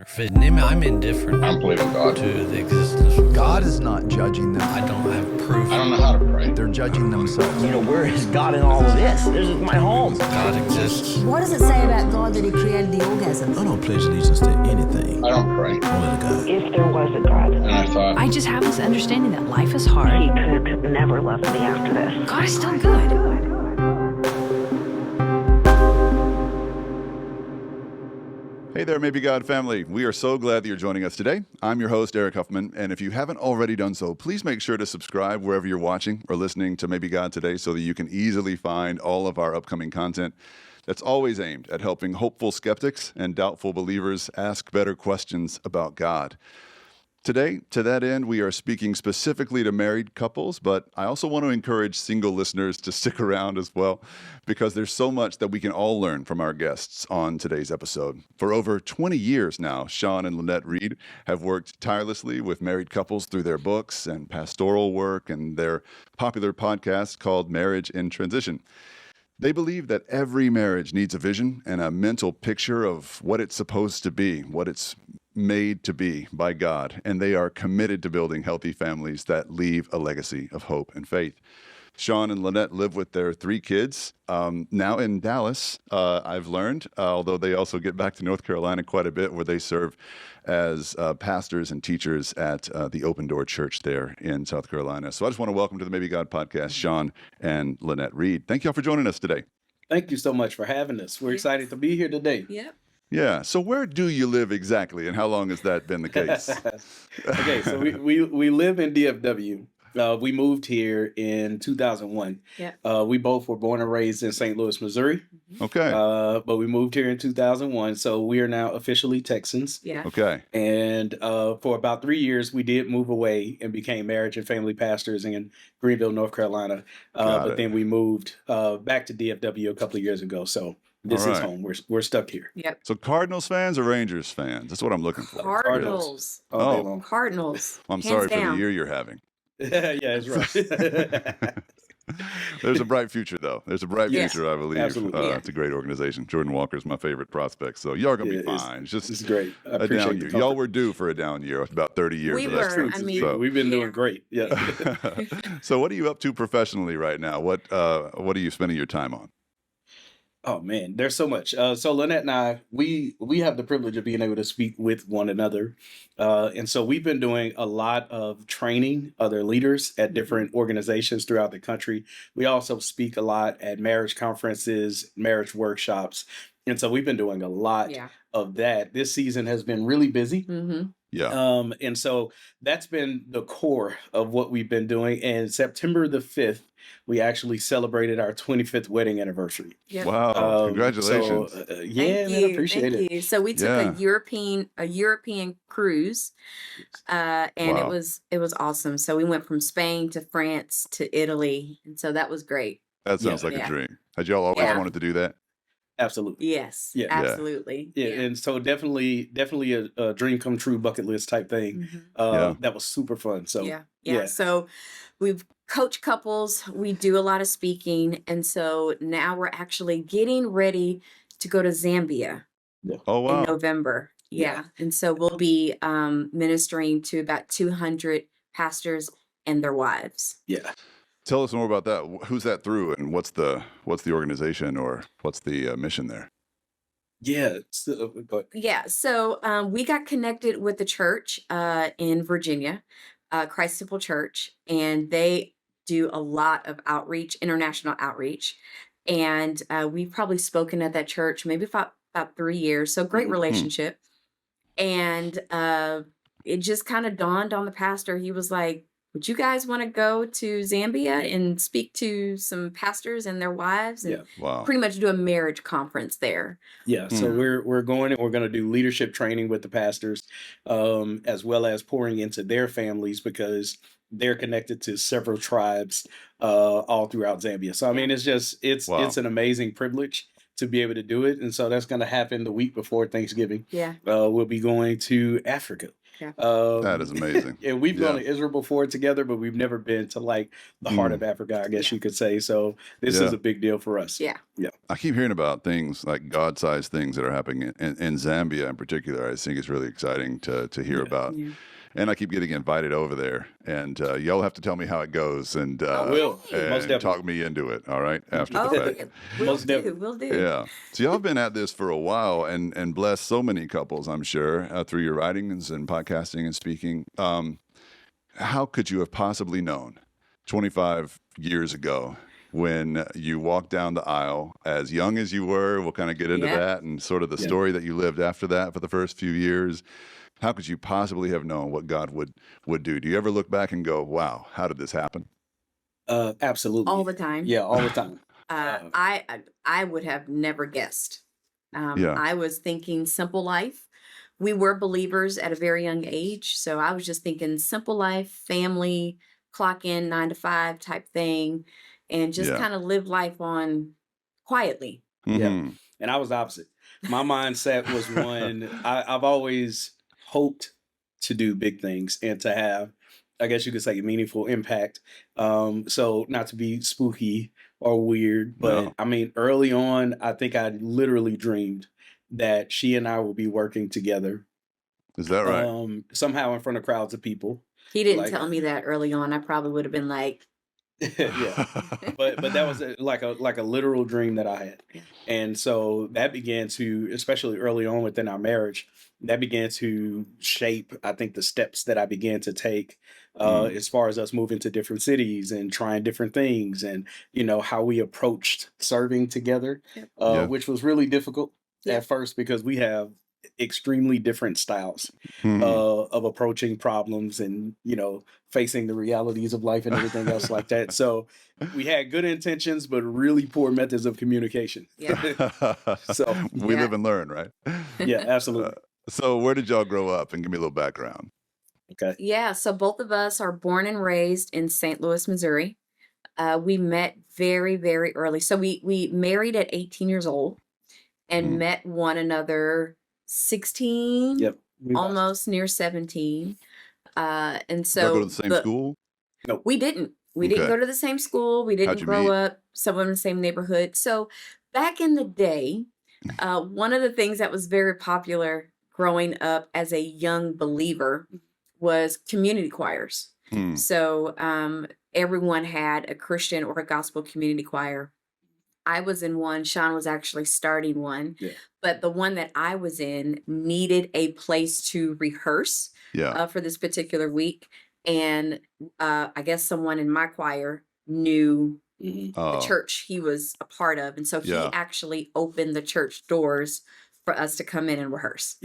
I'm indifferent. I don't believe in God. To the existence of God is not judging them. I don't have proof. I don't know how to pray. They're judging themselves. Where is God in all of this? This is my home. God exists. What does it say about God that he created the orgasm? I don't pledge allegiance to anything. I don't pray. Only to God. If there was a God, And I thought, I just have this understanding that life is hard. he could never love me after this. God is still good. Hey there, Maybe God family. We are so glad that you're joining us today. I'm your host, Eric Huffman, and if you haven't already done so, please make sure to subscribe wherever you're watching or listening to Maybe God today so that you can easily find all of our upcoming content that's always aimed at helping hopeful skeptics and doubtful believers ask better questions about God. Today, to that end, we are speaking specifically to married couples, but I also want to encourage single listeners to stick around as well, because there's so much that we can all learn from our guests on today's episode. For over 20 years now, Sean and Lanette Reed have worked tirelessly with married couples through their books and pastoral work and their popular podcast called Marriage in Transition. They believe that every marriage needs a vision and a mental picture of what it's supposed to be, what it's made to be by God, and they are committed to building healthy families that leave a legacy of hope and faith. Sean and Lanette live with their 3 kids, now in Dallas, I've learned, although they also get back to North Carolina quite a bit, where they serve as pastors and teachers at the Open Door Church there in South Carolina. So I just want to welcome to the Maybe God podcast, Sean and Lanette Reed. Thank you all for joining us today. Thank you so much for having us. We're excited to be here today. Yep. Yeah. So where do you live exactly, and how long has that been the case? Okay, so we live in DFW. We moved here in 2001. Yeah. We both were born and raised in St. Louis, Missouri. Okay. But we moved here in 2001, so we are now officially Texans. Yeah. Okay. And for about 3 years, we did move away and became marriage and family pastors in Greenville, North Carolina. But then we moved back to DFW a couple of years ago. So this is home. We're stuck here. Yep. So Cardinals fans or Rangers fans? That's what I'm looking for. Cardinals. All day long. Cardinals. I'm Hands sorry for down. the year you're having. Yeah, it's right. There's a bright future, though. There's a bright Yes. future, I believe. Absolutely. It's a great organization. Jordan Walker's my favorite prospect, so y'all are going to be Yeah, fine. It's just It's great. I a appreciate down the year. comfort. Y'all were due for a down year. It's about 30 years. We of that were. truth. I mean, So- We've been Yeah. doing great. Yeah. So what are you up to professionally right now? What are you spending your time on? Oh man, there's so much. So Lynette and I, we have the privilege of being able to speak with one another, and so we've been doing a lot of training other leaders at different organizations throughout the country. We also speak a lot at marriage conferences, marriage workshops, and so we've been doing a lot Yeah. of that. This season has been really busy. Mm-hmm. Yeah. And so that's been the core of what we've been doing. And September the 5th, we actually celebrated our 25th wedding anniversary. Yep. Wow. Congratulations. So, Thank man, you. appreciate Thank it. you. So we took Yeah. a European cruise, and Wow. it was awesome. So we went from Spain to France to Italy, and so that was great. That sounds like Yeah. a dream. Had y'all always Yeah. wanted to do that? Absolutely. Yes. Yeah. Absolutely. Yeah. And so definitely a dream come true bucket list type thing. Mhm. Yeah. That was super fun. So Yeah. yeah. So we've coached couples, we do a lot of speaking, and so now we're actually getting ready to go to Zambia Oh, wow. in November. Yeah. And so we'll be ministering to about 200 pastors and their wives. Yeah. Tell us more about that. Who's that through, and what's the organization, or what's the mission there? Yeah. So, but Yeah. So we got connected with the church in Virginia, Christ Temple Church, and they do a lot of outreach, international outreach. And we've probably spoken at that church maybe about 3 years. So great relationship. And it just kind of dawned on the pastor. He was like, would you guys want to go to Zambia and speak to some pastors and their wives and Yeah. Wow. pretty much do a marriage conference there? Yeah, so we're going and we're going to do leadership training with the pastors, as well as pouring into their families because they're connected to several tribes all throughout Zambia. So I mean, it's Wow. an amazing privilege to be able to do it, and so that's going to happen the week before Thanksgiving. Yeah. We'll be going to Africa. Yeah. That is amazing. And we've gone Yeah. to Israel before together, but we've never been to like the heart of Africa, I guess you could say. So this is Yeah. a big deal for us. Yeah. Yeah. I keep hearing about things like God-sized things that are happening in Zambia in particular. I think it's really exciting to hear about. Yeah. And I keep getting invited over there, and y'all have to tell me how it goes, and I will. Most and definitely. talk me into it. All right, after Oh, the fact. yeah. We'll Most do. definitely. We'll do. Yeah. So y'all have been at this for a while and blessed so many couples, I'm sure, through your writings and podcasting and speaking. How could you have possibly known 25 years ago when you walked down the aisle as young as you were? We'll kind of get into Yeah. that and sort of the Yeah. story that you lived after that for the first few years. How could you possibly have known what God would do? Do you ever look back and go, wow, how did this happen? Absolutely. All the time. Yeah, all the time. I would have never guessed. Yeah. I was thinking simple life. We were believers at a very young age, so I was just thinking simple life, family, clock in 9 to 5 type thing, and just Yeah. kind of live life on quietly. Yeah. Mhm. And I was opposite. My mindset was one, I've always hoped to do big things and to have, I guess you could say, a meaningful impact. So not to be spooky or weird, but No. I mean, early on, I think I literally dreamed that she and I would be working together Is that right? somehow in front of crowds of people. He didn't Like- tell me that early on. I probably would have been like, Yeah. But that was like a literal dream that I had. Yeah. And so that began to, especially early on within our marriage, that began to shape, I think, the steps that I began to take as far as us moving to different cities and trying different things, and how we approached serving together, Yep. Yeah. which was really difficult Yeah. at first because we have extremely different styles Mhm. of approaching problems and facing the realities of life and everything else like that. So we had good intentions but really poor methods of communication. yeah. So we Yeah. live and learn, right? yeah, absolutely. So where did y'all grow up? And give me a little background. Okay. Yeah, so both of us are born and raised in St. Louis, Missouri. We met very, very early. So we married at 18 years old and Mhm. met one another 16, Yep. We watched. almost near 17. And Y'all so go to the same school? we didn't. We didn't Okay. go to the same school. We How'd didn't you grow meet? up somewhere in the same neighborhood. So back in the day, one of the things that was very popular growing up as a young believer was community choirs. Hmm. So everyone had a Christian or a gospel community choir. I was in one. Sean was actually starting one. Yeah. But the one that I was in needed a place to rehearse Yeah. for this particular week. And I guess someone in my choir knew Mhm. the Oh, church he was a part of. And so he Yeah. actually opened the church doors for us to come in and rehearse.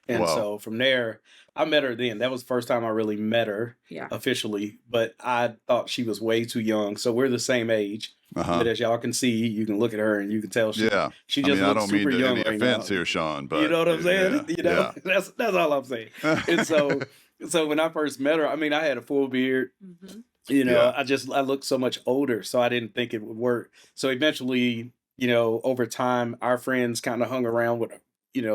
And Wow. so from there, I met her then. That was the first time I really met her Yeah. officially, but I thought she was way too young. So we're the same age. uh-huh. But as y'all can see, you can look at her and you can tell she Yeah. she I just mean, I looks don't mean super young any right offense now. here, Sean, but You know what I'm saying? yeah. That's all I'm saying. And so when I first met her, I mean, I had a full beard. Mhm. Yeah. I looked so much older, so I didn't think it would work. So eventually, over time, our friends kind of hung around with,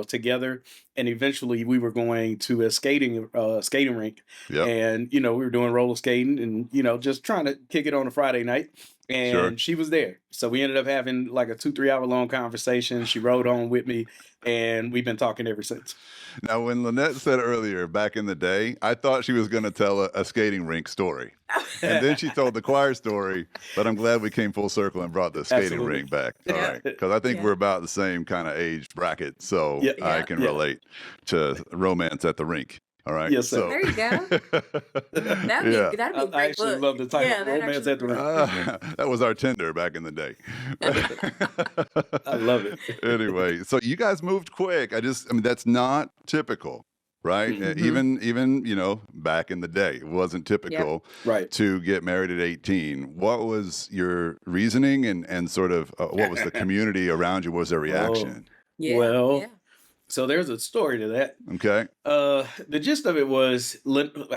together, and eventually we were going to a skating rink, Yep. and we were doing roller skating, and just trying to kick it on a Friday night. And Sure. she was there, so we ended up having like a 2-3 hour long conversation. She rode on with me, and we've been talking ever since. Now, when Lanette said earlier, back in the day, I thought she was going to tell a skating rink story. And then she told the choir story, but I'm glad we came full circle and brought the skating Absolutely. rink back. All Yeah. right. Because I think Yeah. we're about the same kind of age bracket. So Yeah. I Yeah. can Yeah. relate to romance at the rink. All right. Yes, sir. There you go. That'd be, yeah. that'd be a I great actually book. love the title, Yeah, that'd Romance actually at the be Rink. great. That was our Tinder back in the day. I love it. Anyway, so you guys moved quick. I mean, that's not typical, right? Mhm. Even back in the day, it wasn't typical Right. to get married at 18. What was your reasoning and sort of what was the community around you? What was their reaction? Yeah. Well, yeah. So there's a story to that. Okay. The gist of it was,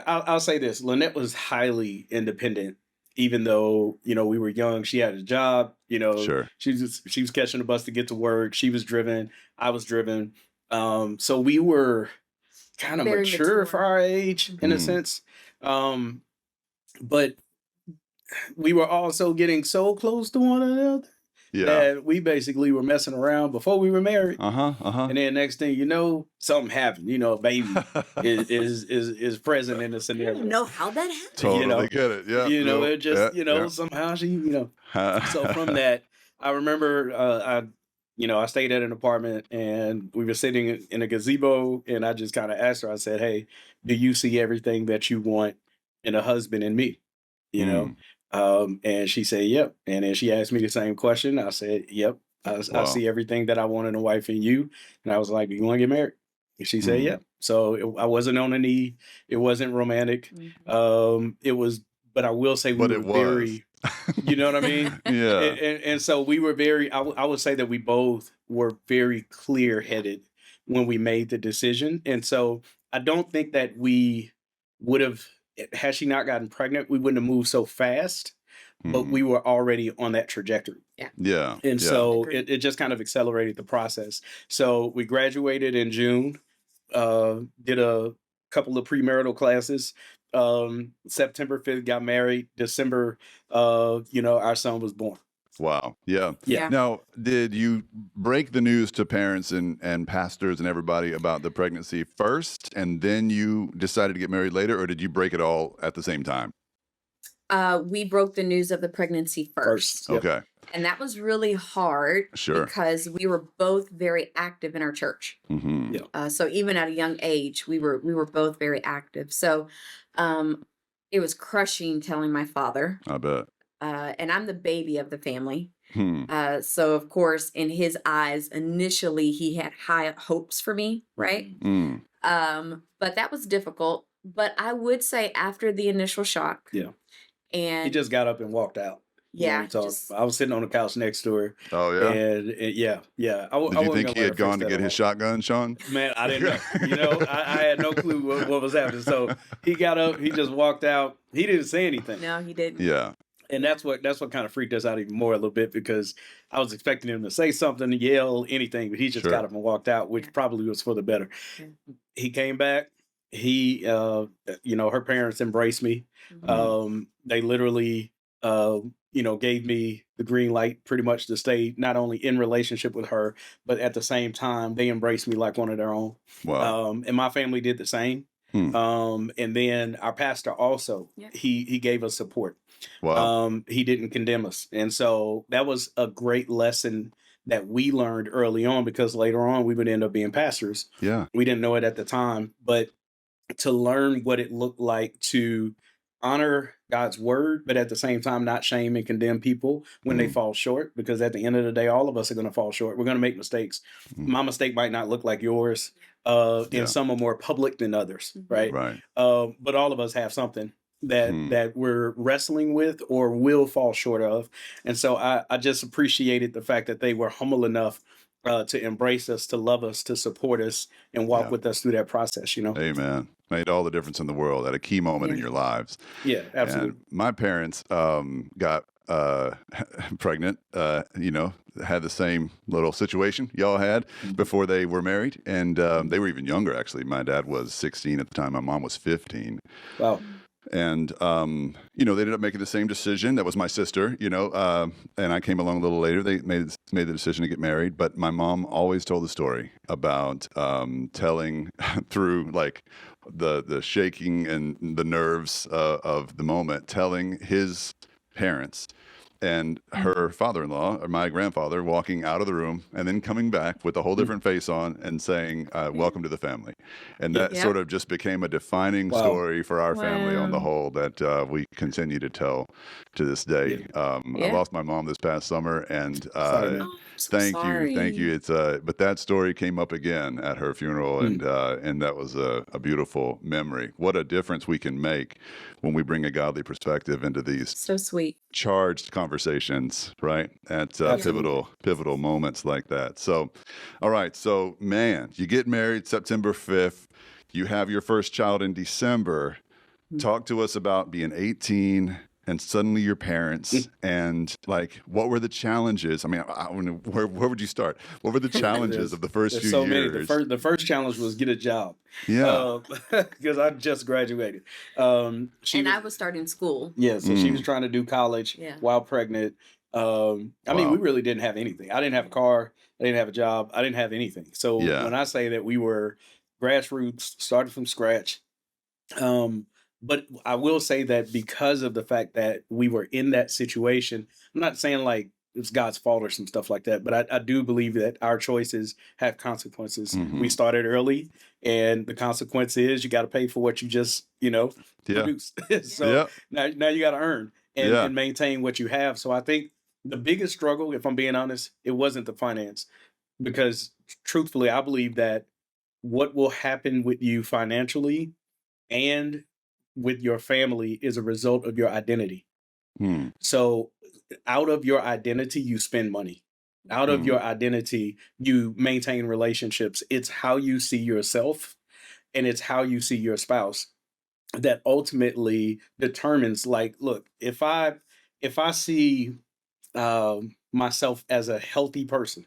I'll say this: Lanette was highly independent, even though we were young. She had a job. Sure. She was catching the bus to get to work. She was driven. I was driven. So we were kind of Very mature for mature. our age in a Mm. sense. But we were also getting so close to one another Yeah. that we basically were messing around before we were married. Uh-huh. And then next thing you know, something happened. You know, a baby is present in the I scenario. don't know how that happened. Totally You know, get it. Yeah. you know, Nope. it just, Yeah. somehow she, Yeah. so from that, I remember I stayed at an apartment and we were sitting in a gazebo and I just kind of asked her, I said, "Hey, do you see everything that you want in a husband in me?" You know? And she said, "Yep." And then she asked me the same question. I said, "Yep. I Wow. see everything that I want in a wife in you." And I was like, "You want to get married?" And she said, Mm. "Yep." So I wasn't on a knee. It wasn't romantic. It was, but I will say we But were it was. very, you know what I mean? Yeah. And so we were very, I would say that we both were very clear headed when we made the decision. And so I don't think that we would have, had she not gotten pregnant, we wouldn't have moved so fast, but Mhm. we were already on that trajectory. Yeah. And Yeah. so Agreed. it just kind of accelerated the process. So we graduated in June, did a couple of premarital classes. September 5th, got married. December, our son was born. Wow. Yeah. Yeah. Now, did you break the news to parents and pastors and everybody about the pregnancy first, and then you decided to get married later, or did you break it all at the same time? We broke the news of the pregnancy first. Yep. Okay. And that was really hard Sure. because we were both very active in our church. Mm-hmm. Yeah. So even at a young age, we were both very active. So it was crushing telling my father. I bet. And I'm the baby of the family. Hmm. So of course, in his eyes, initially he had high hopes for me, right? Mm. But that was difficult. But I would say after the initial shock, Yeah. and He just got up and walked out. yeah, We talked. just I was sitting on the couch next to her. Oh, yeah? And yeah. I Did you think he had gone to get his shotgun, Sean? Man, I didn't know. I had no clue what was happening. So he got up, he just walked out. He didn't say anything. no, he didn't. Yeah. And that's what kind of freaked us out even more a little bit, because I was expecting him to say something, yell, anything, but he just Sure. got up and walked out, which probably was for the better. Yeah. He came back. He, her parents embraced me. They literally, gave me the green light pretty much to stay not only in relationship with her, but at the same time, they embraced me like one of their own. Wow. And my family did the same. And then our pastor also, Yeah. he gave us support. Wow. He didn't condemn us. And so that was a great lesson that we learned early on, because later on we would end up being pastors. Yeah. We didn't know it at the time, but to learn what it looked like to honor God's word, but at the same time, not shame and condemn people when they fall short, because at the end of the day, all of us are going to fall short. We're going to make mistakes. My mistake might not look like yours. And some are more public than others. Right. Right. But all of us have something that we're wrestling with or will fall short of. And so I just appreciated the fact that they were humble enough to embrace us, to love us, to support us, and walk with us through that process, Amen. Made all the difference in the world at a key moment in your lives. Yeah, absolutely. And my parents got pregnant, had the same little situation y'all had before they were married. And they were even younger, actually. My dad was 16 at the time. My mom was 15. Wow. And, they ended up making the same decision. That was my sister, and I came along a little later. They made the decision to get married. But my mom always told the story about telling through like the shaking and the nerves of the moment, telling his parents and her father-in-law, or my grandfather, walking out of the room and then coming back with a whole different face on and saying, welcome to the family. And that sort of just became a defining story for our family on the whole that we continue to tell to this day. I lost my mom this past summer, and thank you. It's but that story came up again at her funeral, and that was a beautiful memory. What a difference we can make when we bring a godly perspective into these So sweet. charged conversations, right? At pivotal moments like that. So, all right. So, man, you get married September 5th. You have your first child in December. Talk to us about being 18 and suddenly you're parents, and like, what were the challenges? I mean, where would you start? What were the challenges of the first There's few so years? many. The first challenge was get a job. Yeah. Because I just graduated. And I was starting school. Yeah, so she was trying to do college Yeah. while pregnant. I mean, we really didn't have anything. I didn't have a car. I didn't have a job. I didn't have anything. So when I say that we were grassroots, started from scratch, but I will say that because of the fact that we were in that situation, I'm not saying like it's God's fault or some stuff like that, but I do believe that our choices have consequences. We started early, and the consequence is you got to pay for what you just, produced. So now you got to earn and maintain what you have. So I think the biggest struggle, if I'm being honest, it wasn't the finance, because truthfully, I believe that what will happen with you financially and with your family is a result of your identity. So out of your identity, you spend money. Out of your identity, you maintain relationships. It's how you see yourself and it's how you see your spouse that ultimately determines, like, look, if I see myself as a healthy person,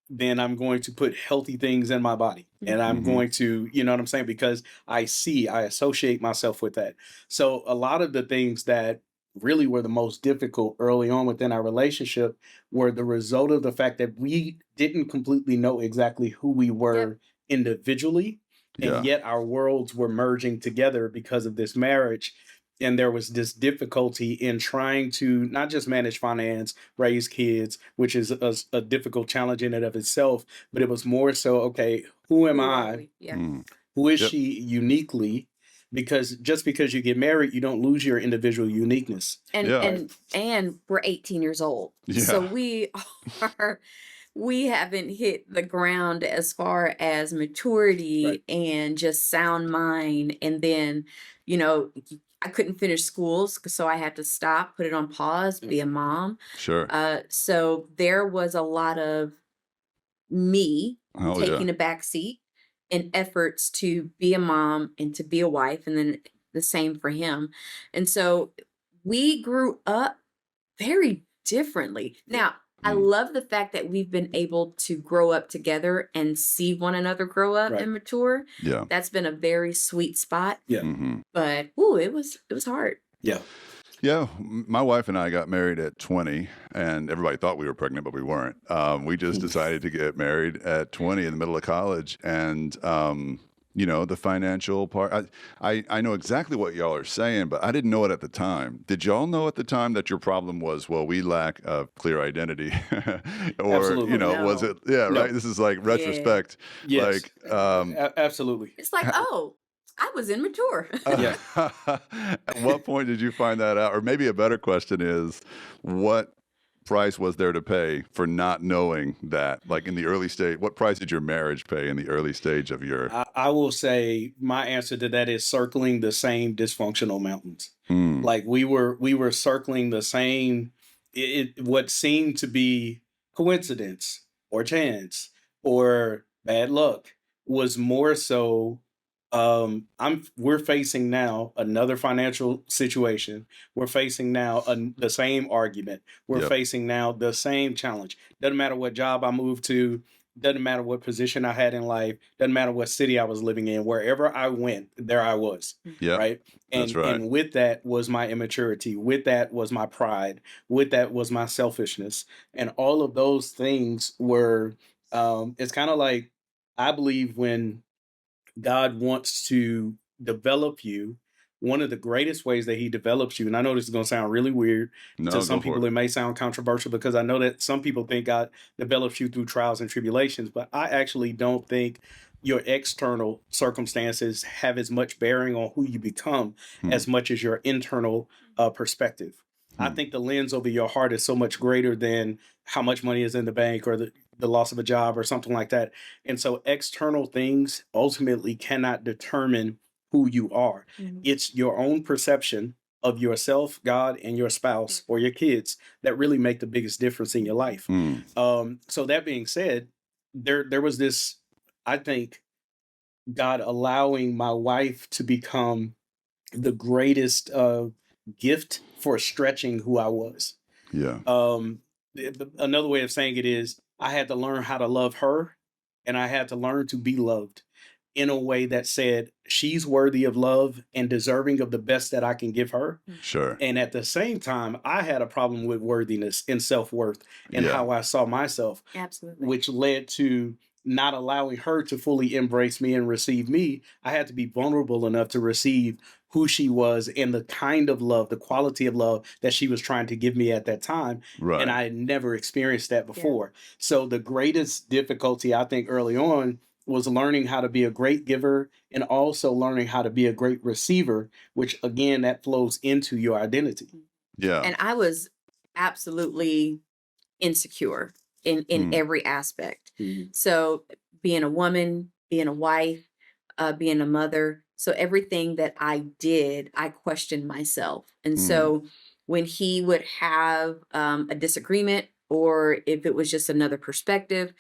then I'm going to put healthy things in my body. And I'm going to, you know what I'm saying? Because I associate myself with that. So a lot of the things that really were the most difficult early on within our relationship were the result of the fact that we didn't completely know exactly who we were individually. And yet our worlds were merging together because of this marriage. And there was this difficulty in trying to not just manage finance, raise kids, which is a difficult challenge in and of itself, but it was more so, okay, who am I? Who is she uniquely? Because just because you get married, you don't lose your individual uniqueness. And we're 18 years old. So we haven't hit the ground as far as maturity and just sound mind. And then, I couldn't finish schools, so I had to stop, put it on pause, be a mom. Sure. So there was a lot of me taking a back seat in efforts to be a mom and to be a wife, and then the same for him. And so we grew up very differently. Now, I love the fact that we've been able to grow up together and see one another grow up and mature. Yeah. That's been a very sweet spot. Yeah. But it was hard. Yeah. Yeah, my wife and I got married at 20, and everybody thought we were pregnant, but we weren't. We just decided to get married at 20 in the middle of college, and the financial part. I know exactly what y'all are saying, but I didn't know it at the time. Did y'all know at the time that your problem was, well, we lack a clear identity, or Absolutely. was it? Yeah, No. right. This is like retrospect. Yes. Like, Absolutely. It's like, I was immature. At what point did you find that out? Or maybe a better question is, what price was there to pay for not knowing that? Like in the early stage, what price did your marriage pay in the early stage of your? I will say my answer to that is circling the same dysfunctional mountains. Like we were circling the same, what seemed to be coincidence or chance or bad luck was more so. We're facing now another financial situation. We're facing now the same argument. We're facing now the same challenge. Doesn't matter what job I moved to. Doesn't matter what position I had in life. Doesn't matter what city I was living in. Wherever I went, there I was. Yeah, right. And, that's right. And with that was my immaturity. With that was my pride. With that was my selfishness. And all of those things were. It's kind of like, I believe when God wants to develop you, one of the greatest ways that he develops you, and I know this is going to sound really weird to some people, it may sound controversial, because I know that some people think God develops you through trials and tribulations, but I actually don't think your external circumstances have as much bearing on who you become as much as your internal perspective. I think the lens over your heart is so much greater than how much money is in the bank or the loss of a job or something like that. And so external things ultimately cannot determine who you are. It's your own perception of yourself, God, and your spouse or your kids that really make the biggest difference in your life. So that being said, there was this, I think, God allowing my wife to become the greatest gift for stretching who I was. Yeah. Another way of saying it is I had to learn how to love her, and I had to learn to be loved in a way that said she's worthy of love and deserving of the best that I can give her. Sure. And at the same time, I had a problem with worthiness and self-worth and Yeah. how I saw myself, Absolutely. which led to not allowing her to fully embrace me and receive me. I had to be vulnerable enough to receive who she was and the kind of love, the quality of love that she was trying to give me at that time. Right. And I had never experienced that before. So the greatest difficulty, I think, early on was learning how to be a great giver and also learning how to be a great receiver, which again, that flows into your identity. Yeah. And I was absolutely insecure in Mm. every aspect. So being a woman, being a wife, being a mother. So everything that I did, I questioned myself. And so when he would have a disagreement, or if it was just another perspective,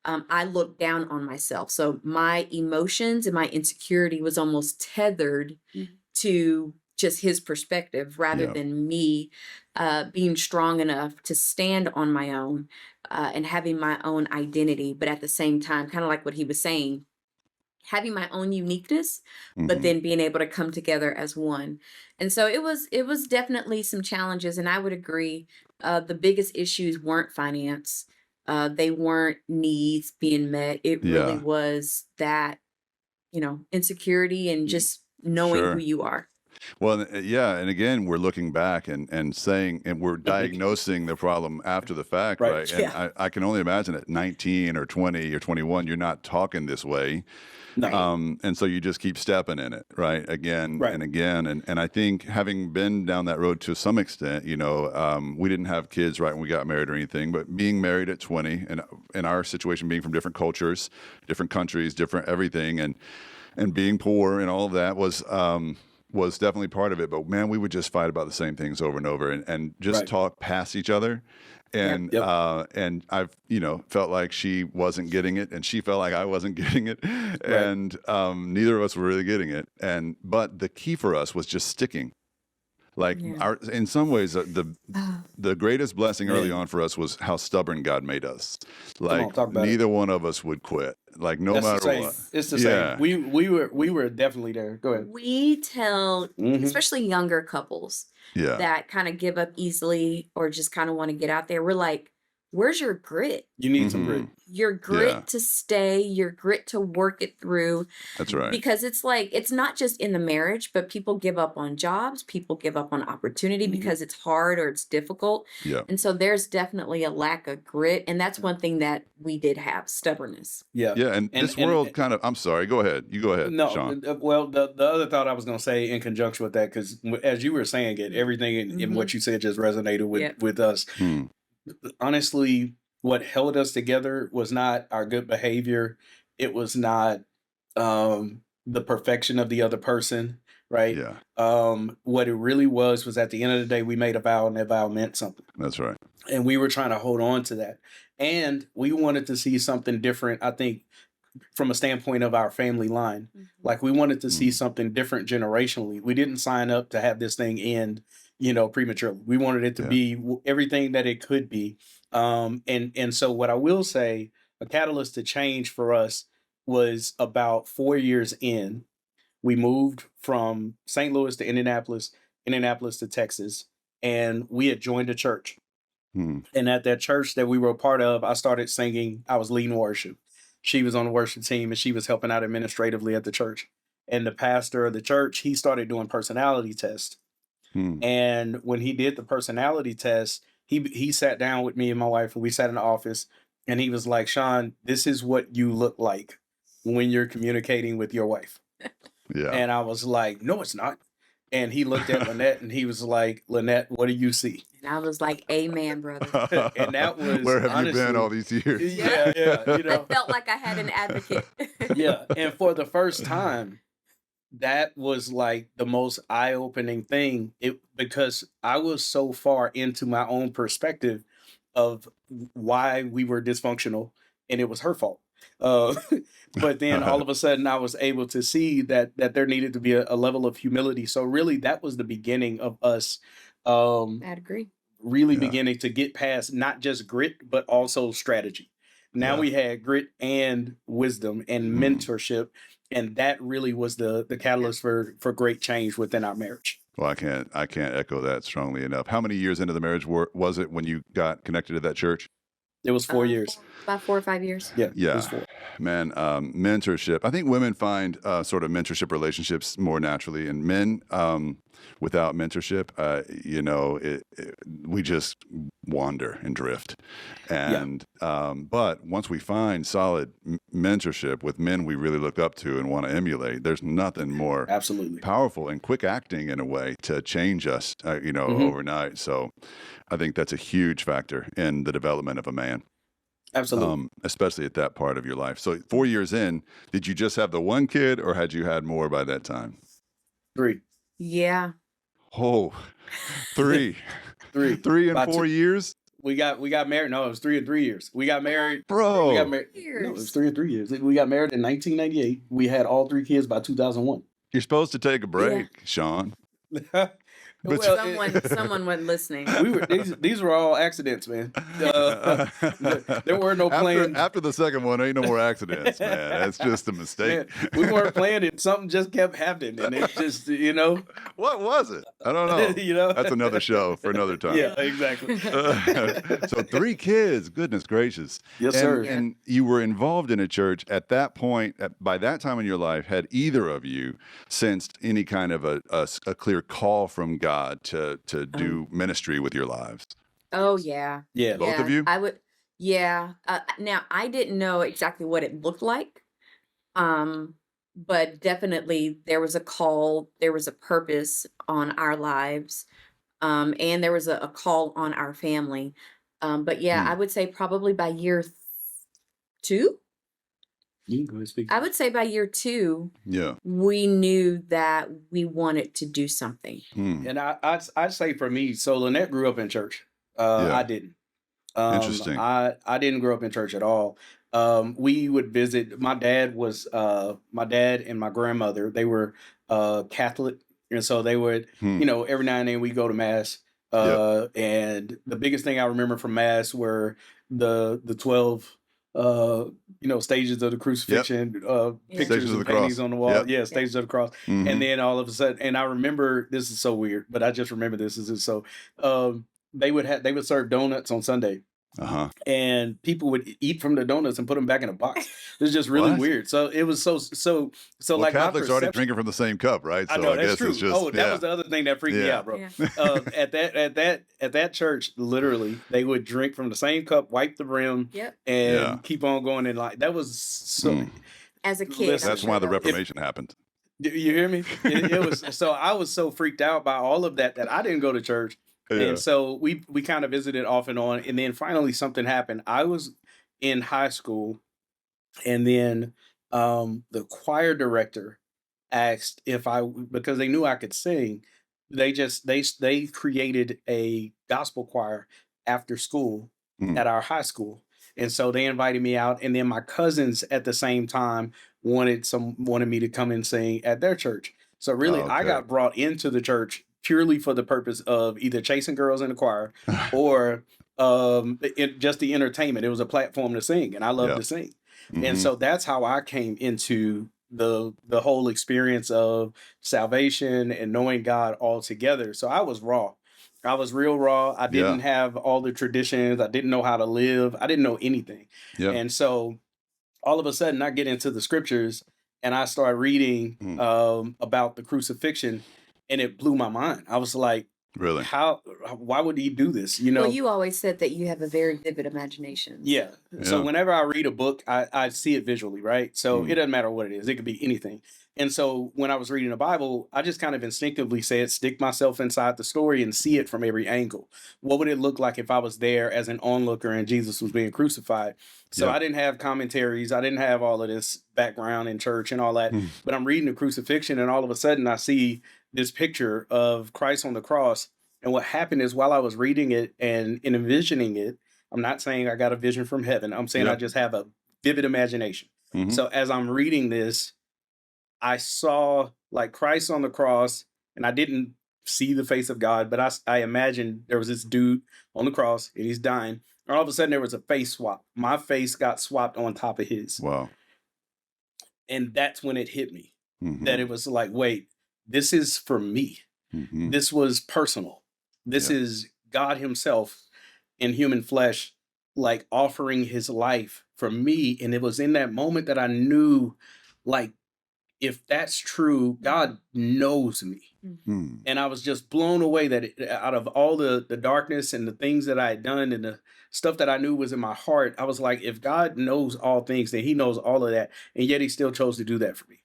I looked down on myself. So my emotions and my insecurity was almost tethered to just his perspective rather Yeah. than me being strong enough to stand on my own and having my own identity. But at the same time, kind of like what he was saying, having my own uniqueness, but Mhm. then being able to come together as one. And so it was definitely some challenges. And I would agree, the biggest issues weren't finance. They weren't needs being met. It really Yeah. was that, insecurity and just knowing Sure. who you are. Well, yeah, and again, we're looking back and saying, and we're diagnosing the problem after the fact, Right. right? And I can only imagine at 19 or 20 or 21, you're not talking this way. No. And so you just keep stepping in it, right? Again Right. and again. And I think having been down that road to some extent, we didn't have kids right when we got married or anything, but being married at 20 and in our situation being from different cultures, different countries, different everything, and being poor and all of that was definitely part of it. But man, we would just fight about the same things over and over and just Right. talk past each other. And Yep. and I've felt like she wasn't getting it, and she felt like I wasn't getting it, and neither of us were really getting it. But the key for us was just sticking. Like Yeah. in some ways, the greatest blessing early Man. on for us was how stubborn God made us. on, Like talk about it. neither one of us would quit. Like no That's the matter same. what. It's the Yeah. same. We were definitely there. Go ahead. We tell, Mhm. especially younger couples Yeah. that kind of give up easily or just kind of want to get out there, we're like, where's your grit? You need some grit. Your grit Yeah. to stay, your grit to work it through. That's right. Because it's like, it's not just in the marriage, but people give up on jobs, people give up on opportunity because it's hard or it's difficult. Yeah. And so there's definitely a lack of grit. And that's one thing that we did have, stubbornness. Yeah. Yeah. And this world kind of, I'm sorry, go ahead. You go ahead, No, Sean. well, the other thought I was going to say in conjunction with that, because as you were saying it, everything in what you said just resonated with us. Hmm. Honestly, what held us together was not our good behavior. It was not the perfection of the other person, right? Yeah. What it really was at the end of the day, we made a vow and that vow meant something. That's right. And we were trying to hold on to that. And we wanted to see something different, I think, from a standpoint of our family line. Like we wanted to see something different generationally. We didn't sign up to have this thing end, prematurely. We wanted it to be everything that it could be. And so what I will say, a catalyst to change for us was about 4 years in. We moved from St. Louis to Indianapolis to Texas, and we had joined a church. And at that church that we were a part of, I started singing. I was leading worship. She was on the worship team, and she was helping out administratively at the church. And the pastor of the church, he started doing personality tests. And when he did the personality test, he sat down with me and my wife, and we sat in the office, and he was like, Sean, this is what you look like when you're communicating with your wife. Yeah. And I was like, no, it's not. And he looked at Lanette and he was like, Lanette, what do you see? And I was like, amen, brother. And that was Where have honestly, you been all these years? Yeah. I felt like I had an advocate. Yeah. And for the first time, that was like the most eye-opening thing. Because I was so far into my own perspective of why we were dysfunctional, and it was her fault. Uh, but then all of a sudden I was able to see that there needed to be a level of humility. So really that was the beginning of us I'd agree. really Yeah. beginning to get past not just grit, but also strategy. Now Yeah. we had grit and wisdom and mentorship. And that really was the catalyst for great change within our marriage. Well, I can't echo that strongly enough. How many years into the marriage was it when you got connected to that church? It was 4 years. About 4 or 5 years. Yeah. It Yeah, was 4. man. Mentorship. I think women find sort of mentorship relationships more naturally, and men without mentorship, we just wander and drift. And but once we find solid mentorship with men we really look up to and want to emulate, there's nothing more Absolutely powerful and quick acting in a way to change us, overnight. So I think that's a huge factor in the development of a man. Absolutely. Especially at that part of your life. So 4 years in, did you just have the one kid or had you had more by that time? 3. Yeah. Oh, 3. 3. 3 and About 4 two- years? We got married. No, it was 3 and 3 years. We got married. Bro. We got married. No, it was 3 and 3 years. We got married in 1998. We had all 3 kids by 2001. You're supposed to take a break, Sean. But Someone wasn't listening. These were all accidents, man. There were no plans. After the second one, ain't no more accidents, man. That's just a mistake. Man, we weren't planning. Something just kept happening, and it just, What was it? I don't know. That's another show for another time. Yeah, exactly. So 3 kids, goodness gracious. Yes, sir. And you were involved in a church at that point. By that time in your life, had either of you sensed any kind of a clear call from God to do ministry with your lives? Oh, yeah. Yeah. Both of you? I would. Yeah. Now, I didn't know exactly what it looked like. But definitely there was a call, there was a purpose on our lives. And there was a call on our family. But yeah, I would say probably by year 2. You can go ahead and speak. I would say by year 2, Yeah. we knew that we wanted to do something. And I'd say for me, so Lanette grew up in church. Yeah. I didn't. Interesting. I didn't grow up in church at all. We would visit. My dad and my grandmother, they were Catholic, and so they would, every now and then we go to mass. And the biggest thing I remember from mass were the 12 stages of the crucifixion, pictures Stages of and the paintings cross. on the wall. Yep. Yeah, stages of the cross. Mhm. And then all of a sudden, and I remember, this is so weird, but I just remember this is so. They would serve donuts on Sunday, Uh-huh. and people would eat from the donuts and put them back in a box. It was just really What? weird. So it was so Well, like my Catholics already perception- drinking from the same cup, right? So I know, that's guess true. it's just That was the other thing that freaked me Yeah. out, bro. Yeah. At that church, literally, they would drink from the same cup, wipe the rim, Yep. and Yeah. keep on going. And like that was so. As a kid. Listen, I'm That's sure why the that was- Reformation happened. You hear me? It was so I was so freaked out by all of that I didn't go to church. Yeah. And so we kind of visited off and on, and then finally something happened. I was in high school, and then the choir director asked if because they knew I could sing, they created a gospel choir after school at our high school. And so they invited me out, and then my cousins at the same time wanted me to come and sing at their church. So really, I Okay. got brought into the church purely for the purpose of either chasing girls in the choir or just the entertainment. It was a platform to sing, and I love Yeah. to sing. Mhm. And so that's how I came into the whole experience of salvation and knowing God all together. So I was raw. I was real raw. I didn't have all the traditions. I didn't know how to live. I didn't know anything. Yeah. And so all of a sudden I get into the scriptures and I start reading about the crucifixion, and it blew my mind. I was like, Really? why would he do this? Well, you always said that you have a very vivid imagination. Yeah. So Yeah. whenever I read a book, I see it visually, right? So it doesn't matter what it is. It could be anything. And so when I was reading the Bible, I just kind of instinctively said, stick myself inside the story and see it from every angle. What would it look like if I was there as an onlooker and Jesus was being crucified? So Yeah. I didn't have commentaries. I didn't have all of this background in church and all that. But I'm reading the crucifixion, and all of a sudden I see this picture of Christ on the cross. And what happened is, while I was reading it and envisioning it, I'm not saying I got a vision from heaven. I'm saying I just have a vivid imagination. Mhm. So as I'm reading this, I saw like Christ on the cross, and I didn't see the face of God, but I imagined there was this dude on the cross and he's dying. And all of a sudden there was a face swap. My face got swapped on top of his. Wow. And that's when it hit me Mhm. that it was like, wait, this is for me. Mhm. This was personal. This Yeah. is God himself in human flesh, like offering his life for me. And it was in that moment that I knew, like, if that's true, God knows me. Hmm. And I was just blown away that out of all the darkness and the things that I had done and the stuff that I knew was in my heart, I was like, if God knows all things, then he knows all of that. And yet he still chose to do that for me.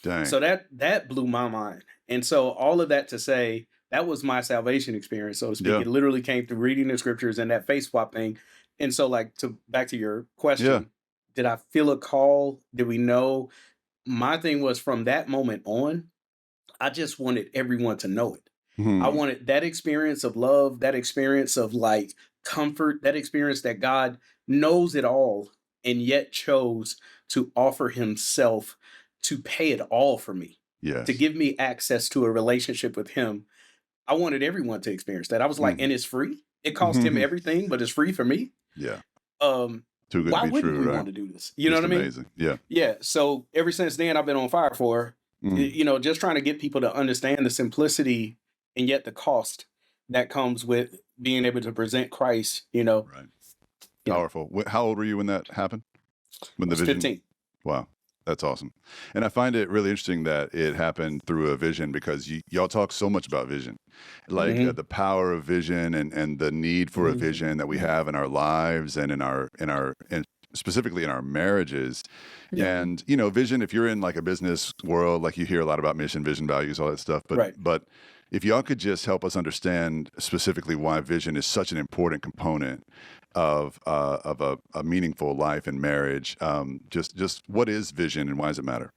Dang. So that blew my mind. And so all of that to say, that was my salvation experience, so to speak. Yeah. It literally came through reading the scriptures and that face swap thing. And so like back to your question, Yeah. did I feel a call? Did we know? My thing was from that moment on, I just wanted everyone to know it. Hmm. I wanted that experience of love, that experience of like comfort, that experience that God knows it all and yet chose to offer himself to pay it all for me, Yes. to give me access to a relationship with him. I wanted everyone to experience that. I was like, and it's free. It cost him everything, but it's free for me. Yeah. Um, Too good why to be wouldn't true, we right? want to do this? You know Just what I mean? Amazing. Yeah. Yeah. So ever since then, I've been on fire for, Mm. you know, just trying to get people to understand the simplicity and yet the cost that comes with being able to present Christ, you know. Right. Yeah. Powerful. How old were you when that happened? When I the was vision? 15. Wow. That's awesome. And I find it really interesting that it happened through a vision because y'all talk so much about vision, like Mhm. the power of vision and the need for a Mhm. vision that we have in our lives and and specifically in our marriages. Yeah. And, you know, vision, if you're in like a business world, like you hear a lot about mission, vision, values, all that stuff. But, Right. but if y'all could just help us understand specifically why vision is such an important component of a meaningful life and marriage. Just what is vision and why does it matter?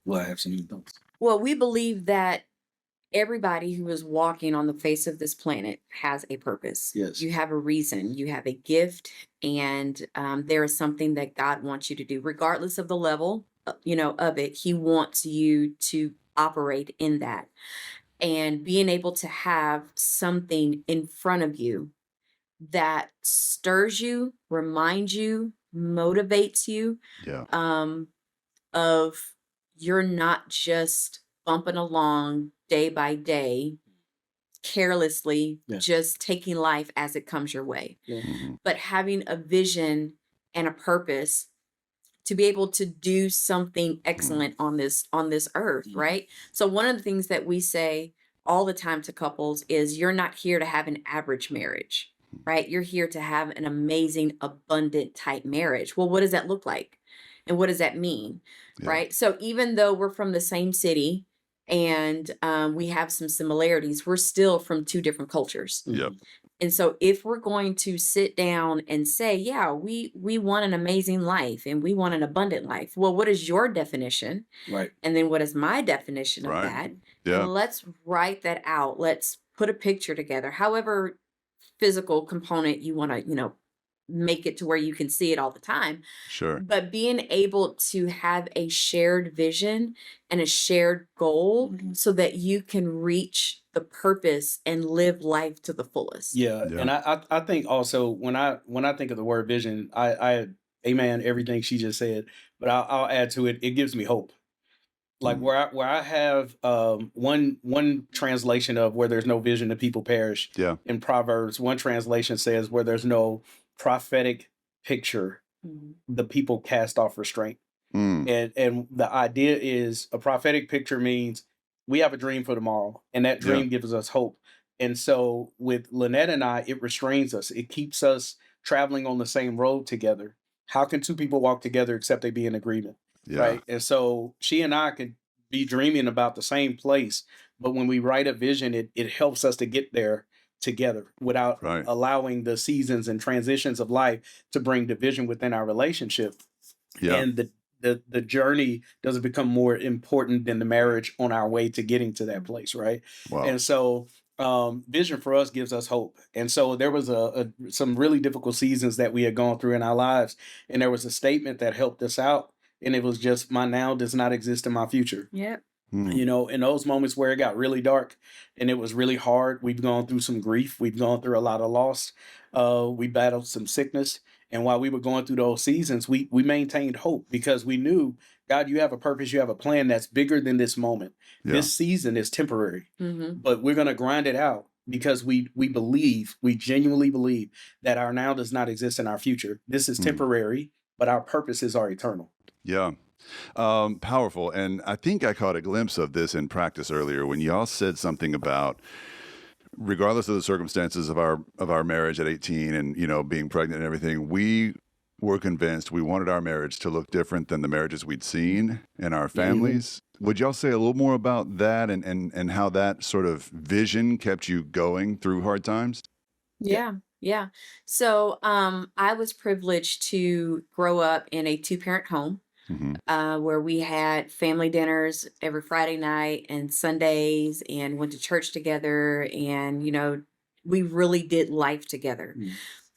Well, I have some thoughts. Well, we believe that everybody who is walking on the face of this planet has a purpose. Yes. You have a reason, you have a gift, and there is something that God wants you to do, regardless of the level, of it. He wants you to operate in that. And being able to have something in front of you that stirs you, reminds you, motivates you, Yeah. of you're not just bumping along day by day, carelessly, Yeah. just taking life as it comes your way, Mhm. but having a vision and a purpose to be able to do something excellent on this earth, right? So one of the things that we say all the time to couples is you're not here to have an average marriage, right? You're here to have an amazing, abundant type marriage. Well, what does that look like? And what does that mean? Yeah. Right? So even though we're from the same city and we have some similarities, we're still from two different cultures. Yep. And so if we're going to sit down and say, yeah, we want an amazing life and we want an abundant life. Well, what is your definition? Right. And then what is my definition of Right. that? Yeah. And let's write that out. Let's put a picture together. However physical component you want to, make it to where you can see it all the time. Sure. But being able to have a shared vision and a shared goal so that you can reach the purpose and live life to the fullest. Yeah. Yeah. And I think also when I think of the word vision, I amen everything she just said, but I'll add to it. It gives me hope. Like Mm. where I have one translation of where there's no vision, the people perish. Yeah. In Proverbs, one translation says where there's no prophetic picture, Mhm. the people cast off restraint. Mm. And the idea is a prophetic picture means we have a dream for tomorrow, and that Yeah. dream gives us hope. And so with Lanette and I, it restrains us. It keeps us traveling on the same road together. How can two people walk together except they be in agreement? Yeah. Right. And so she and I could be dreaming about the same place, but when we write a vision, it helps us to get there together without Right. allowing the seasons and transitions of life to bring division within our relationship. Yeah. And the journey doesn't become more important than the marriage on our way to getting to that place, right? Wow. And so vision for us gives us hope. And so there was some really difficult seasons that we had gone through in our lives, and there was a statement that helped us out, and it was just, my now does not exist in my future. Yep. You know, in those moments where it got really dark and it was really hard, we've gone through some grief, we've gone through a lot of loss, we battled some sickness. And while we were going through those seasons, we maintained hope because we knew, God, you have a purpose, you have a plan that's bigger than this moment. Yeah. This season is temporary, Mm-hmm. but we're going to grind it out because we believe, we genuinely believe that our now does not exist in our future. This is temporary, but our purposes are eternal. Yeah. Powerful. And I think I caught a glimpse of this in practice earlier when y'all said something about, regardless of the circumstances of our marriage at 18 and, you know, being pregnant and everything, we were convinced we wanted our marriage to look different than the marriages we'd seen in our families. Would y'all say a little more about that and how that sort of vision kept you going through hard times? Yeah. Yeah. So I was privileged to grow up in a 2-parent home. Where we had family dinners every Friday night and Sundays and went to church together. And, you know, we really did life together.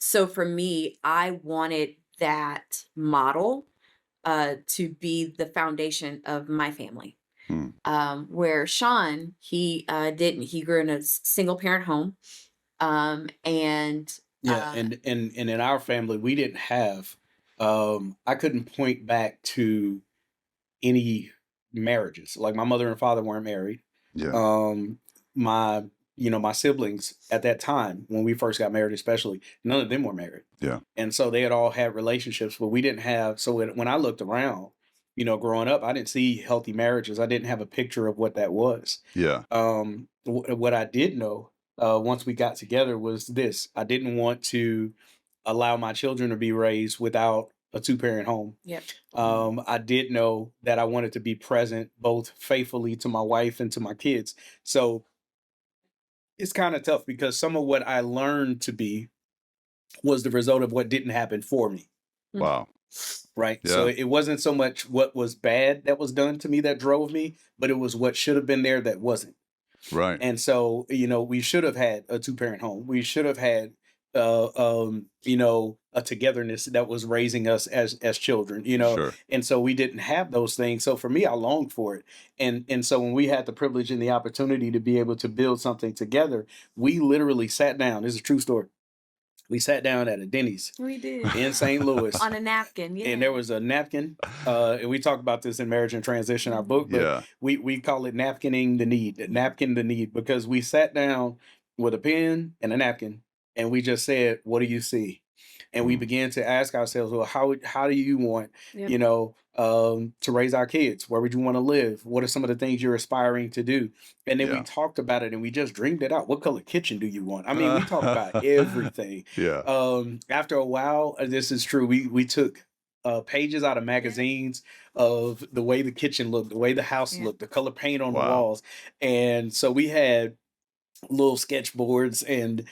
So for me, I wanted that model to be the foundation of my family. Where Sean, he didn't. He grew in a single parent home. And in our family, we didn't have, I couldn't point back to any marriages. Like my mother and father weren't married. Yeah. My siblings at that time, when we first got married, especially, none of them were married. Yeah. And so they had all had relationships, but we didn't have. So when I looked around, you know, growing up, I didn't see healthy marriages. I didn't have a picture of what that was. Yeah. What I did know, once we got together, was this: I didn't want to allow my children to be raised without a 2-parent home. Yep. I did know that I wanted to be present both faithfully to my wife and to my kids. So it's kind of tough because some of what I learned to be was the result of what didn't happen for me. Wow. Right. Yeah. So it wasn't so much what was bad that was done to me that drove me, but it was what should have been there that wasn't. Right. And so, you know, we should have had a 2-parent home. We should have had a togetherness that was raising us as children, you know. Sure. And so we didn't have those things. So for me, I longed for it. And so when we had the privilege and the opportunity to be able to build something together, we literally sat down. This is a true story. We sat down at a Denny's We did. in St. Louis. On a napkin. Yeah. And there was a napkin, and we talk about this in Marriage and Transition, our book, but Yeah. we call it napkin the need, because we sat down with a pen and a napkin, and we just said, what do you see? And we began to ask ourselves, well, how do you want, Yep. you know, to raise our kids? Where would you want to live? What are some of the things you're aspiring to do? And then Yeah. we talked about it and we just dreamed it out. What color kitchen do you want? I mean, we talked about everything. Yeah. After a while, this is true. We took pages out of magazines of the way the kitchen looked, the way the house Yeah. looked, the color paint on the Wow. walls. And so we had little sketch boards and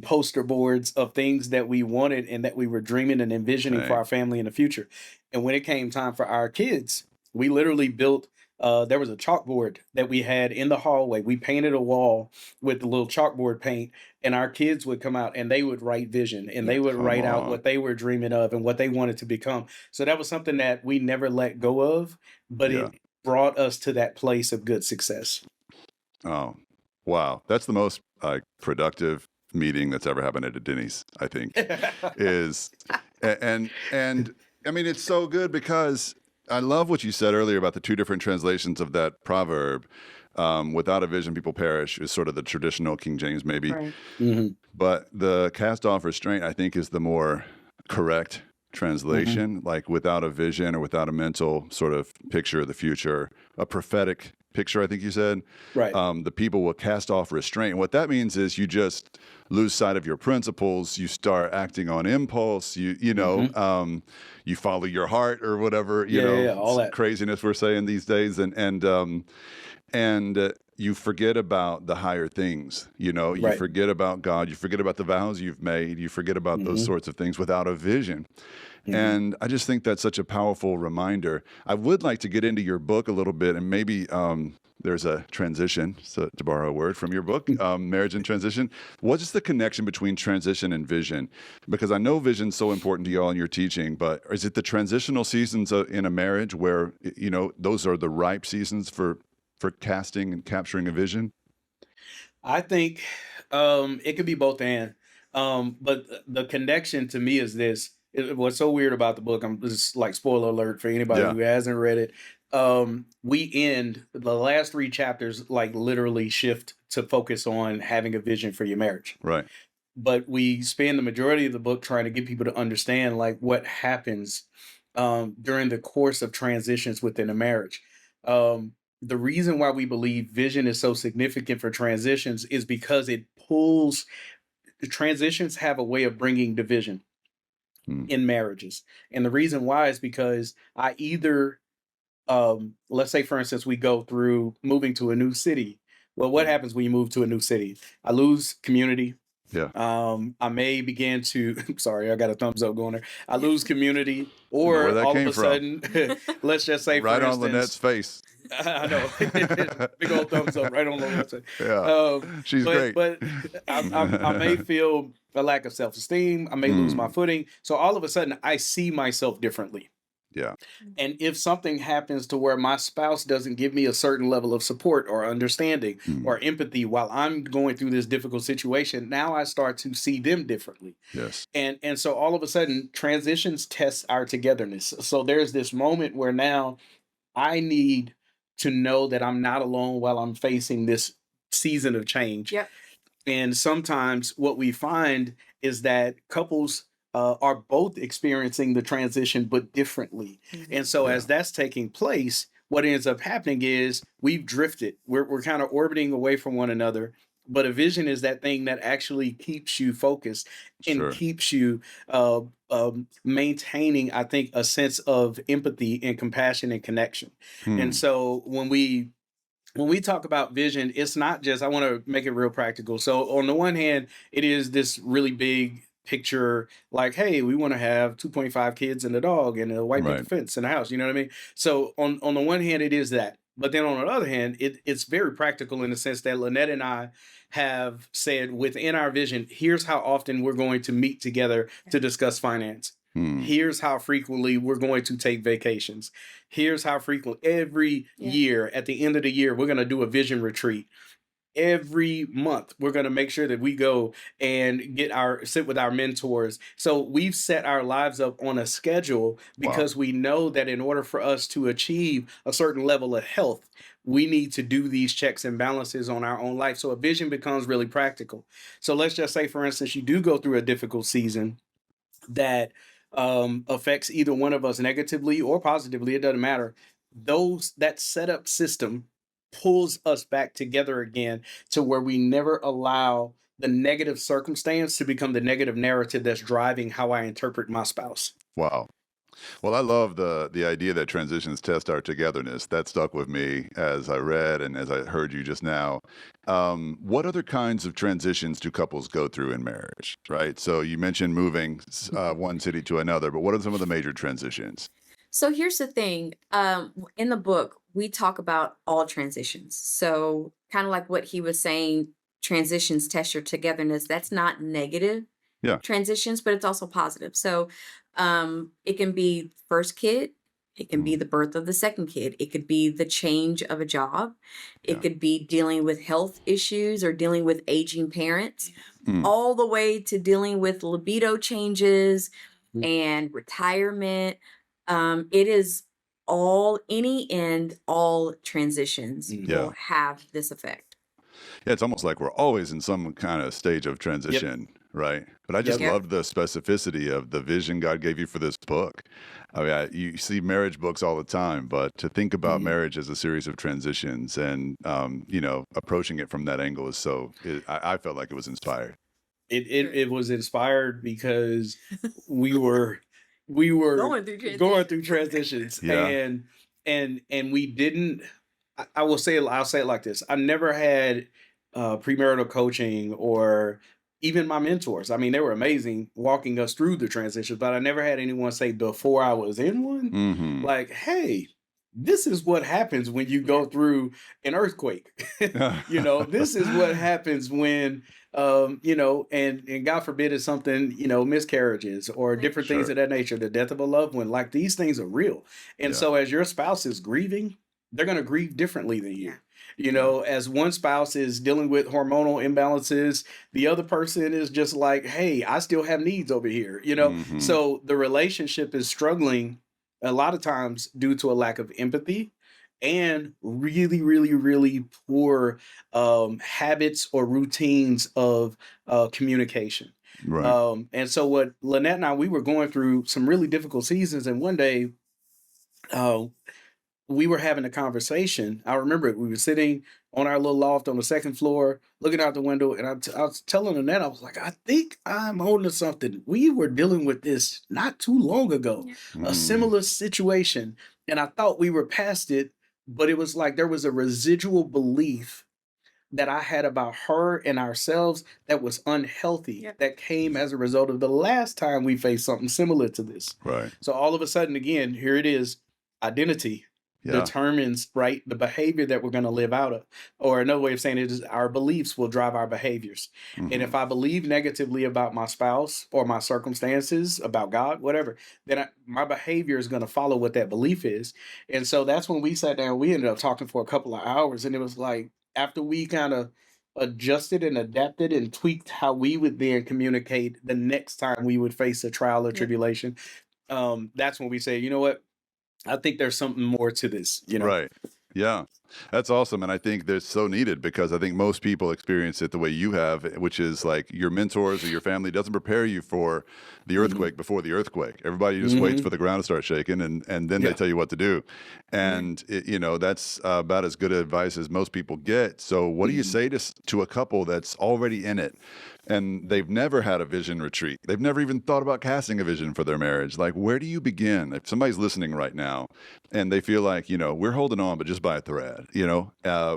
poster boards of things that we wanted and that we were dreaming and envisioning for Right. our family in the future. And when it came time for our kids, we literally built there was a chalkboard that we had in the hallway. We painted a wall with the little chalkboard paint, and our kids would come out and they would write vision and they would Come write out on. what they were dreaming of and what they wanted to become. So that was something that we never let go of, but Yeah. it brought us to that place of good success. Oh, wow. That's the most productive meeting that's ever happened at a Denny's, I think, is, and I mean, it's so good because I love what you said earlier about the 2 different translations of that proverb. Without a vision, people perish is sort of the traditional King James, maybe. Right. Mhm. But the cast off restraint, I think, is the more correct translation. Like without a vision or without a mental sort of picture of the future, a prophetic picture, I think you said. Right. The people will cast off restraint. And what that means is you just lose sight of your principles. You start acting on impulse. You follow your heart or whatever, all that craziness we're saying these days. And you forget about the higher things, you Right. forget about God, you forget about the vows you've made, you forget about those sorts of things without a vision. And I just think that's such a powerful reminder. I would like to get into your book a little bit and maybe there's a transition, so to borrow a word from your book, Marriage and Transition. What is the connection between transition and vision? Because I know vision's so important to y'all in your teaching, but is it the transitional seasons in a marriage where, those are the ripe seasons for casting and capturing a vision? I think it could be both and. But the connection to me is this. What's so weird about the book, I'm just like spoiler alert for anybody Yeah. who hasn't read it. We end the last 3 chapters like literally shift to focus on having a vision for your marriage. Right. But we spend the majority of the book trying to get people to understand like what happens during the course of transitions within a marriage. The reason why we believe vision is so significant for transitions is because the transitions have a way of bringing division in marriages. And the reason why is because I either, let's say, for instance, we go through moving to a new city. Well, what happens when you move to a new city? I lose community. Yeah. I may begin to, sorry, I got a thumbs up going there. I lose community, Know where or that all of came a from. sudden, let's just say, Right for on instance, Lynette's face. I know, big old thumbs up right on Lynette's face. Yeah. She's great. But I may feel a lack of self-esteem. I may lose my footing. So all of a sudden, I see myself differently. Yeah. And if something happens to where my spouse doesn't give me a certain level of support or understanding or empathy while I'm going through this difficult situation, now I start to see them differently. Yes. And so all of a sudden, transitions test our togetherness. So there's this moment where now I need to know that I'm not alone while I'm facing this season of change. Yep. And sometimes what we find is that couples are both experiencing the transition, but differently. And so as that's taking place, what ends up happening is we've drifted. We're kind of orbiting away from one another. But a vision is that thing that actually keeps you focused and keeps you maintaining, I think, a sense of empathy and compassion and connection. And so when we talk about vision, it's not just, I want to make it real practical. So on the one hand, it is this really big picture, like, hey, we want to have 2.5 kids and a dog and a white picket fence and a house. You know what I mean? So on the one hand, it is that. But then on the other hand, it's very practical in the sense that Lanette and I have said within our vision, here's how often we're going to meet together to discuss finance. Here's how frequently we're going to take vacations. Here's how frequent every year, at the end of the year, we're going to do a vision retreat. Every month, we're going to make sure that we go and sit with our mentors. So we've set our lives up on a schedule because we know that in order for us to achieve a certain level of health, we need to do these checks and balances on our own life. So a vision becomes really practical. So let's just say, for instance, you do go through a difficult season that affects either one of us negatively or positively. It doesn't matter. That setup system pulls us back together again to where we never allow the negative circumstance to become the negative narrative that's driving how I interpret my spouse. Wow. Well, I love the idea that transitions test our togetherness. That stuck with me as I read and as I heard you just now. What other kinds of transitions do couples go through in marriage, right? So you mentioned moving one city to another, but what are some of the major transitions? So here's the thing. In the book, we talk about all transitions. So kind of like what he was saying, transitions test your togetherness. That's not negative transitions, but it's also positive. So it can be first kid. It can be the birth of the second kid. It could be the change of a job. It could be dealing with health issues or dealing with aging parents, all the way to dealing with libido changes and retirement. It is all transitions will have this effect. Yeah, it's almost like we're always in some kind of stage of transition, right? But I just loved the specificity of the vision God gave you for this book. I mean, you see marriage books all the time, but to think about marriage as a series of transitions and, approaching it from that angle is I felt like it was inspired. It was inspired because we were going through transitions, and we didn't. I'll say it like this: I never had premarital coaching or even my mentors. I mean, they were amazing walking us through the transitions, but I never had anyone say before I was in one, like, "Hey, this is what happens when you go through an earthquake. This is what happens when, and God forbid it's something, miscarriages or different things Sure. of that nature, the death of a loved one. Like these things are real. And Yeah. so as your spouse is grieving, they're going to grieve differently than you. As one spouse is dealing with hormonal imbalances, the other person is just like, hey, I still have needs over here, Mhm. So the relationship is struggling a lot of times due to a lack of empathy and really, really, really poor habits or routines of communication. Right. And so what Lynette and I, we were going through some really difficult seasons. And one day, uh, we were having a conversation. I remember it. We were sitting on our little loft on the second floor, looking out the window, and I was telling Annette, I was like, I think I'm holding to something. We were dealing with this not too long ago, a Mm. similar situation, and I thought we were past it, but it was like there was a residual belief that I had about her and ourselves that was unhealthy that came as a result of the last time we faced something similar to this. Right. So all of a sudden, again, here it is, identity Yeah. determines the behavior that we're going to live out of, or another way of saying it is our beliefs will drive our behaviors. And Mhm. if I believe negatively about my spouse or my circumstances, about God, whatever, then my behavior is going to follow what that belief is. And so that's when we sat down, we ended up talking for a couple of hours, and it was like after we kind of adjusted and adapted and tweaked how we would then communicate the next time we would face a trial or tribulation, that's when we say, you know what, I think there's something more to this, Right. Yeah. That's awesome. And I think that's so needed because I think most people experience it the way you have, which is like your mentors or your family doesn't prepare you for the earthquake before the earthquake. Everybody just waits for the ground to start shaking and then they Yeah. tell you what to do. And, that's about as good advice as most people get. So what do you say to a couple that's already in it and they've never had a vision retreat? They've never even thought about casting a vision for their marriage. Like, where do you begin? If somebody's listening right now and they feel like, we're holding on, but just by a thread,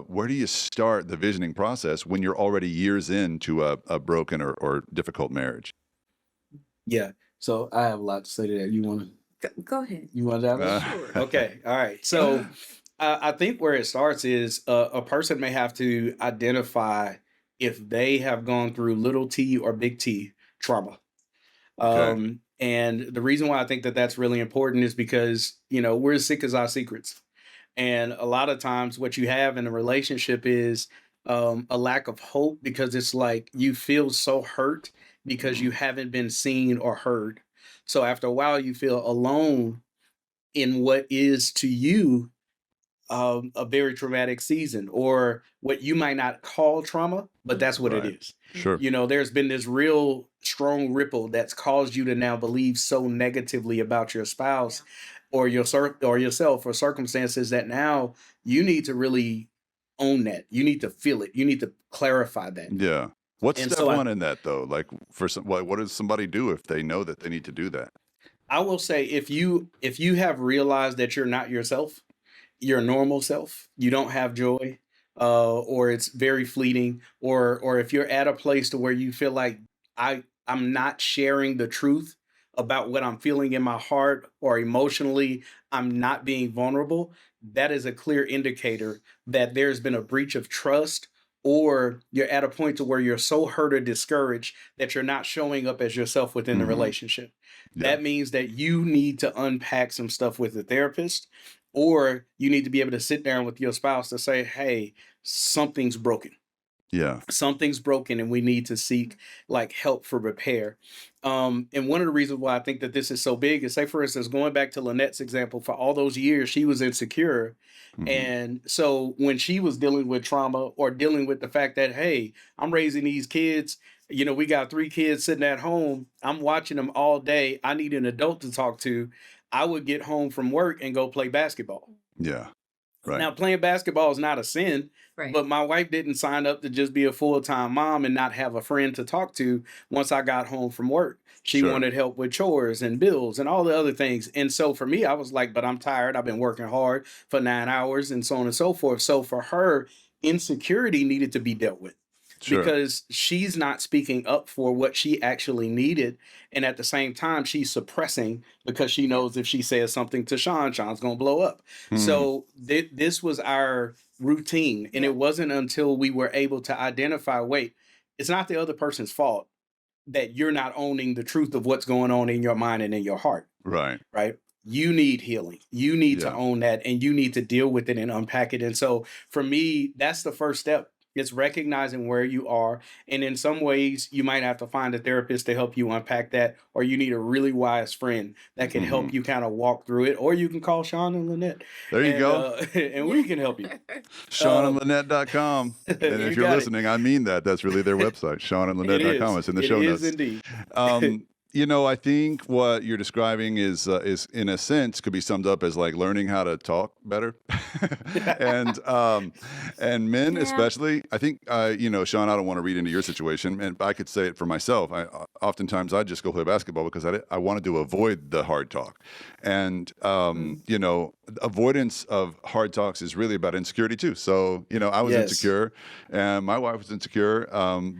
where do you start the visioning process when you're already years into a broken or difficult marriage? Yeah. So I have a lot to say to that. You want to? Go ahead. You want to dive in? Okay. All right. So I think where it starts is a person may have to identify if they have gone through little t or big T trauma. Okay. And the reason why I think that that's really important is because, we're as sick as our secrets. And a lot of times what you have in a relationship is a lack of hope because it's like you feel so hurt because you haven't been seen or heard. So after a while, you feel alone in what is to you a very traumatic season or what you might not call trauma, but that's what it Right. is. Sure. There's been this real strong ripple that's caused you to now believe so negatively about your spouse or or yourself or circumstances that now you need to really own that. You need to feel it. You need to clarify that. Yeah. What's And step so one in that though? Like what does somebody do if they know that they need to do that? I will say if you have realized that you're not yourself, your normal self, you don't have joy, or it's very fleeting, or if you're at a place to where you feel like I'm not sharing the truth about what I'm feeling in my heart or emotionally, I'm not being vulnerable, that is a clear indicator that there's been a breach of trust or you're at a point to where you're so hurt or discouraged that you're not showing up as yourself within the Mhm. relationship. Yeah. That means that you need to unpack some stuff with the therapist, or you need to be able to sit down with your spouse to say, hey, something's broken. Yeah. Something's broken and we need to seek like help for repair. And one of the reasons why I think that this is so big is, say, for instance, going back to Lynette's example, for all those years, she was insecure. Mhm. And so when she was dealing with trauma or dealing with the fact that, hey, I'm raising these kids, we got 3 kids sitting at home, I'm watching them all day, I need an adult to talk to. I would get home from work and go play basketball. Yeah. Right. Now, playing basketball is not a sin, Right. but my wife didn't sign up to just be a full-time mom and not have a friend to talk to once I got home from work. She Sure. wanted help with chores and bills and all the other things. And so for me, I was like, but I'm tired. I've been working hard for 9 hours and so on and so forth. So for her, insecurity needed to be dealt with. Sure. because she's not speaking up for what she actually needed. And at the same time, she's suppressing because she knows if she says something to Sean, Sean's going to blow up. So this was our routine. And it wasn't until we were able to identify, wait, it's not the other person's fault that you're not owning the truth of what's going on in your mind and in your heart. Right. Right. You need healing. You need to own that, and you need to deal with it and unpack it. And so for me, that's the first step. It's recognizing where you are. And in some ways, you might have to find a therapist to help you unpack that, or you need a really wise friend that can help you kind of walk through it, or you can call Sean and Lanette. There you go. And we can help you. SeanandLanette.com. And if You you're got it. listening, I mean that. That's really their website, SeanandLanette.com. It's in the show It notes. is indeed. You know, I think what you're describing is in a sense could be summed up as like learning how to talk better, and men especially. I think you know, Sean, I don't want to read into your situation, and I could say it for myself. Oftentimes I just go play basketball because I wanted to avoid the hard talk, and you know, avoidance of hard talks is really about insecurity too. So you know, I was insecure, and my wife was insecure,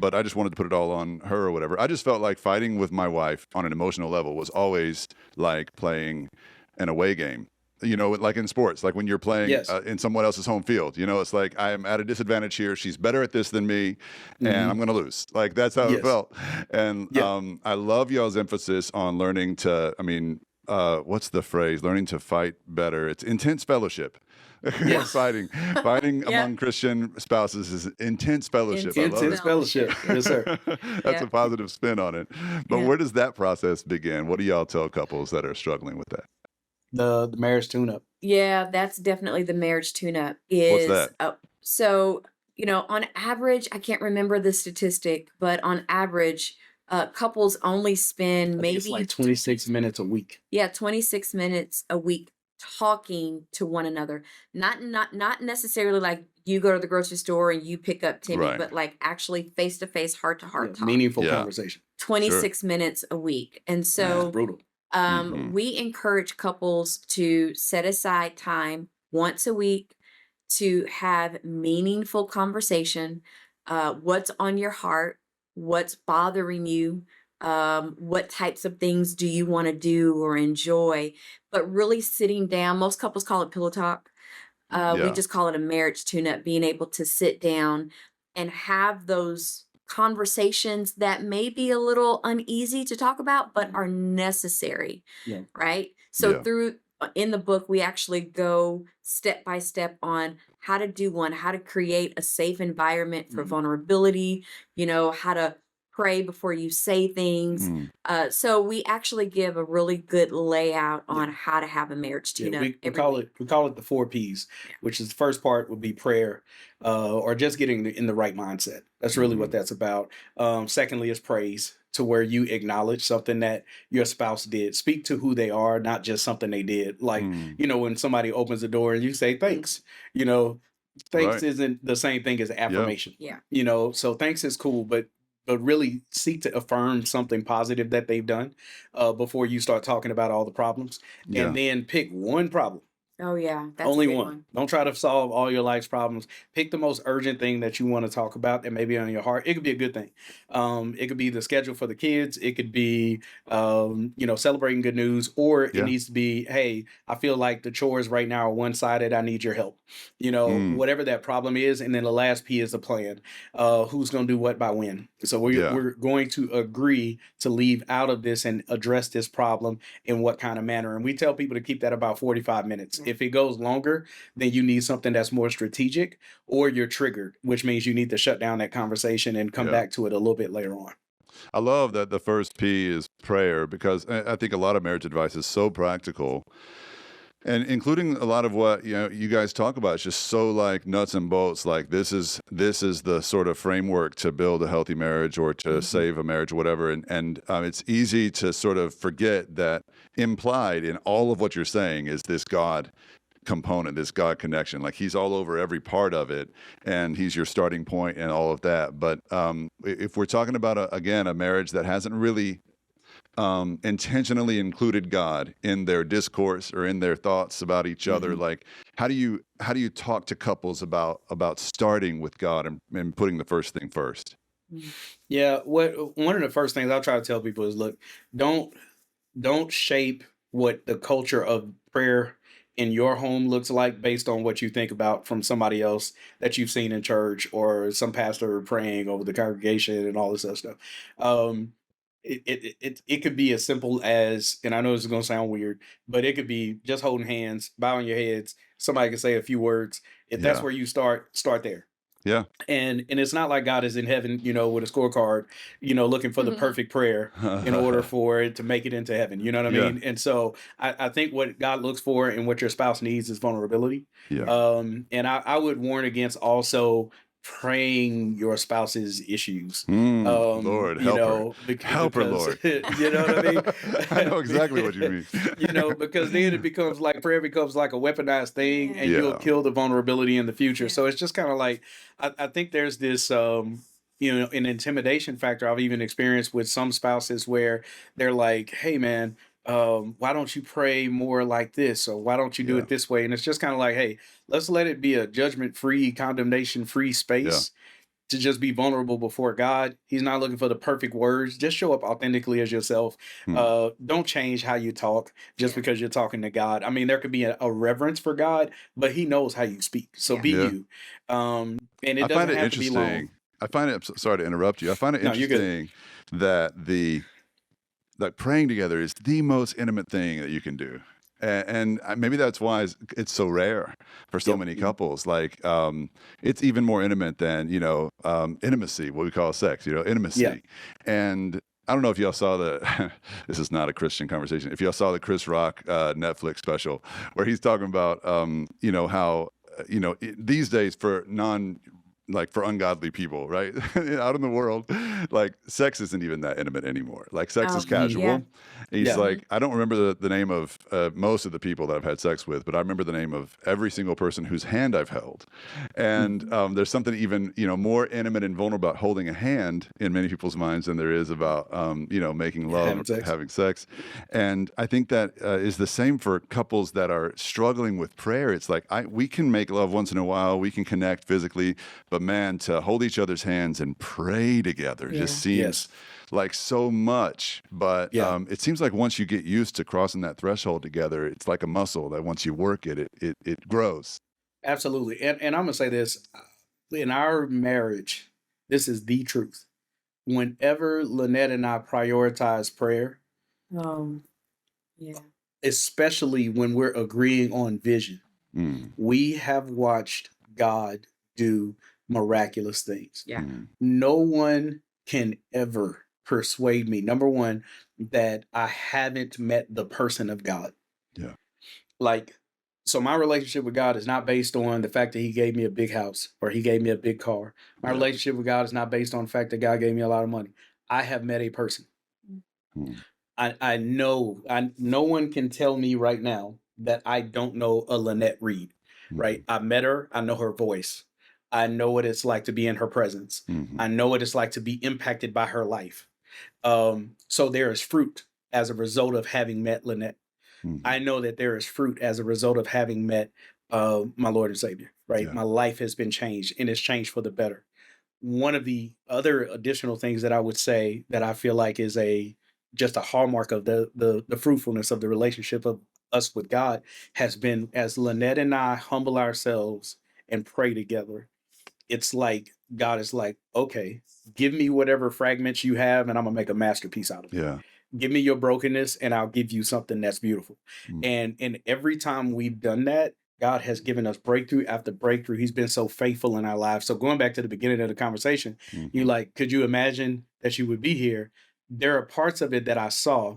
but I just wanted to put it all on her or whatever. I just felt like fighting with my wife on an emotional level was always like playing an away game. You know, like in sports, like when you're playing in someone else's home field, you know, it's like I am at a disadvantage here. She's better at this than me, and I'm going to lose. Like that's how it felt. And I love y'all's emphasis on learning to, I mean, what's the phrase? Learning to fight better. It's intense fellowship. Fighting among Christian spouses is intense fellowship. Intense fellowship. Yes, sir. That's a positive spin on it. But where does that process begin? What do y'all tell couples that are struggling with that? The marriage tune-up. Yeah, that's definitely the marriage tune-up. What's that? So, you know, on average, I can't remember the statistic, but on average, couples only spend maybe It's like 26 minutes a week. 26 minutes a week talking to one another. Not necessarily like you go to the grocery store and you pick up Timmy, Right. but like actually face to face, heart to heart talk. Meaningful conversation. 26 minutes a week. And That's so brutal. we encourage couples to set aside time once a week to have meaningful conversation. What's on your heart? What's bothering you? What types of things do you want to do or enjoy? But really sitting down, most couples call it pillow talk. We just call it a marriage tune-up, being able to sit down and have those conversations that may be a little uneasy to talk about, but are necessary, right? So in the book, we actually go step by step on how to do one, how to create a safe environment for vulnerability, you know, how to pray before you say things. So we actually give a really good layout on how to have a marriage tune-up. We call it the 4 P's, which is the first part would be prayer, or just getting in the right mindset. That's really what that's about. Secondly is praise, to where you acknowledge something that your spouse did. Speak to who they are, not just something they did. Like, you know, when somebody opens the door and you say thanks, you know, thanks isn't the same thing as affirmation. You know, so thanks is cool, but really seek to affirm something positive that they've done before you start talking about all the problems. And then pick one problem. Oh yeah, that's Only a big one. Don't try to solve all your life's problems. Pick the most urgent thing that you want to talk about that may be on your heart. It could be a good thing. It could be the schedule for the kids. It could be, you know, celebrating good news, or it needs to be, hey, I feel like the chores right now are one-sided. I need your help. You know, whatever that problem is. And then the last P is the plan. Who's going to do what by when? So we're going to agree to leave out of this and address this problem in what kind of manner. And we tell people to keep that about 45 minutes. If it goes longer, then you need something that's more strategic, or you're triggered, which means you need to shut down that conversation and come back to it a little bit later on. I love that the first P is prayer, because I think a lot of marriage advice is so practical. And including a lot of what you guys talk about, it's just so like nuts and bolts. Like this is the sort of framework to build a healthy marriage or to save a marriage or whatever. And it's easy to sort of forget that implied in all of what you're saying is this God component, this God connection. Like he's all over every part of it, and he's your starting point and all of that. But if we're talking about a marriage that hasn't really intentionally included God in their discourse or in their thoughts about each other? Like, how do you talk to couples about starting with God and putting the first thing first? Yeah, one of the first things I'll try to tell people is, look, don't shape what the culture of prayer in your home looks like based on what you think about from somebody else that you've seen in church or some pastor praying over the congregation and all this other stuff. Um, it could be as simple as, and I know this is going to sound weird, but it could be just holding hands, bowing your heads. Somebody can say a few words. If that's Yeah. where you start there. Yeah. And it's not like God is in heaven, with a scorecard, looking for the perfect prayer in order for it to make it into heaven. You know what I Yeah. mean? And so I think what God looks for and what your spouse needs is vulnerability. Yeah. And I would warn against also praying your spouse's issues. Lord, help her. Help her, Lord. You know what I mean? I know exactly what you mean. Because then it becomes like prayer becomes like a weaponized thing, and you'll kill the vulnerability in the future. So it's just kind of like, I think there's this, an intimidation factor I've even experienced with some spouses where they're like, hey man, why don't you pray more like this? Or why don't you do it this way? And it's just kind of like, hey, let's let it be a judgment-free, condemnation-free space to just be vulnerable before God. He's not looking for the perfect words. Just show up authentically as yourself. Don't change how you talk just because you're talking to God. I mean, there could be a reverence for God, but he knows how you speak. So be you. And it doesn't have to be long. I find it, sorry to interrupt you. I find it interesting that that praying together is the most intimate thing that you can do. And maybe that's why it's so rare for so many couples. Like, it's even more intimate than, intimacy, what we call sex, intimacy. Yeah. And I don't know if y'all saw this is not a Christian conversation. If y'all saw the Chris Rock Netflix special where he's talking about, how, these days for ungodly people, right? Out in the world, like sex isn't even that intimate anymore. Like sex is casual. Yeah. And he's like, I don't remember the name of most of the people that I've had sex with, but I remember the name of every single person whose hand I've held. And there's something even, more intimate and vulnerable about holding a hand in many people's minds than there is about, making love, having sex. And I think that is the same for couples that are struggling with prayer. It's like, we can make love once in a while, we can connect physically, but man, to hold each other's hands and pray together just seems like so much. But it seems like once you get used to crossing that threshold together, it's like a muscle that once you work it grows. Absolutely. And I'm going to say this, in our marriage, this is the truth. Whenever Lanette and I prioritize prayer, especially when we're agreeing on vision, we have watched God do miraculous things. Yeah. No one can ever persuade me, number one, that I haven't met the person of God. Yeah. So my relationship with God is not based on the fact that he gave me a big house or he gave me a big car. My relationship with God is not based on the fact that God gave me a lot of money. I have met a person. I know no one can tell me right now that I don't know a Lanette Reed, right? I met her. I know her voice. I know what it's like to be in her presence. I know what it's like to be impacted by her life. So there is fruit as a result of having met Lanette. I know that there is fruit as a result of having met my Lord and Savior, right? My life has been changed, and it's changed for the better. One of the other additional things that I would say that I feel like is just a hallmark of the fruitfulness of the relationship of us with God has been, as Lanette and I humble ourselves and pray together, it's like God is like, okay, give me whatever fragments you have, and I'm gonna make a masterpiece out of it. Yeah. Give me your brokenness, and I'll give you something that's beautiful. And every time we've done that, God has given us breakthrough after breakthrough. He's been so faithful in our lives. So going back to the beginning of the conversation, you like, could you imagine that you would be here? There are parts of it that I saw,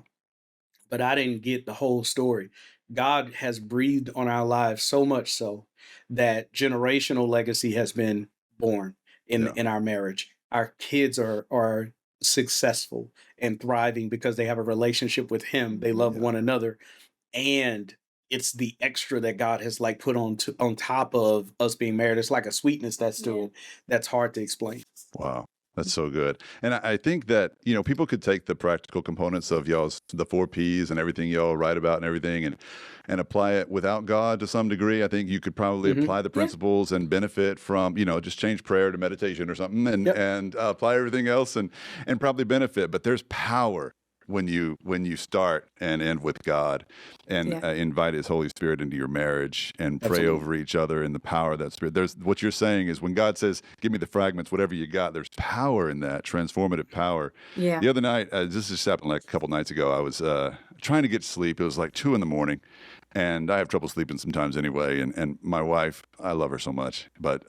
but I didn't get the whole story. God has breathed on our lives so much so that generational legacy has been born in our marriage. Our kids are successful and thriving because they have a relationship with him. They love one another. And it's the extra that God has like put on top of us being married. It's like a sweetness that's hard to explain. Wow. That's so good. And I think that, people could take the practical components of y'all's, the 4 Ps and everything y'all write about and everything and apply it without God to some degree. I think you could probably apply the principles and benefit from, just change prayer to meditation or something and apply everything else and probably benefit. But there's power when you start and end with God and invite His Holy Spirit into your marriage and pray over each other in the power of that Spirit. There's what you're saying is when God says, "Give me the fragments, whatever you got." There's power in that, transformative power. Yeah. The other night, this just happened like a couple nights ago. I was trying to get sleep. It was like 2 a.m, and I have trouble sleeping sometimes anyway. And my wife, I love her so much, but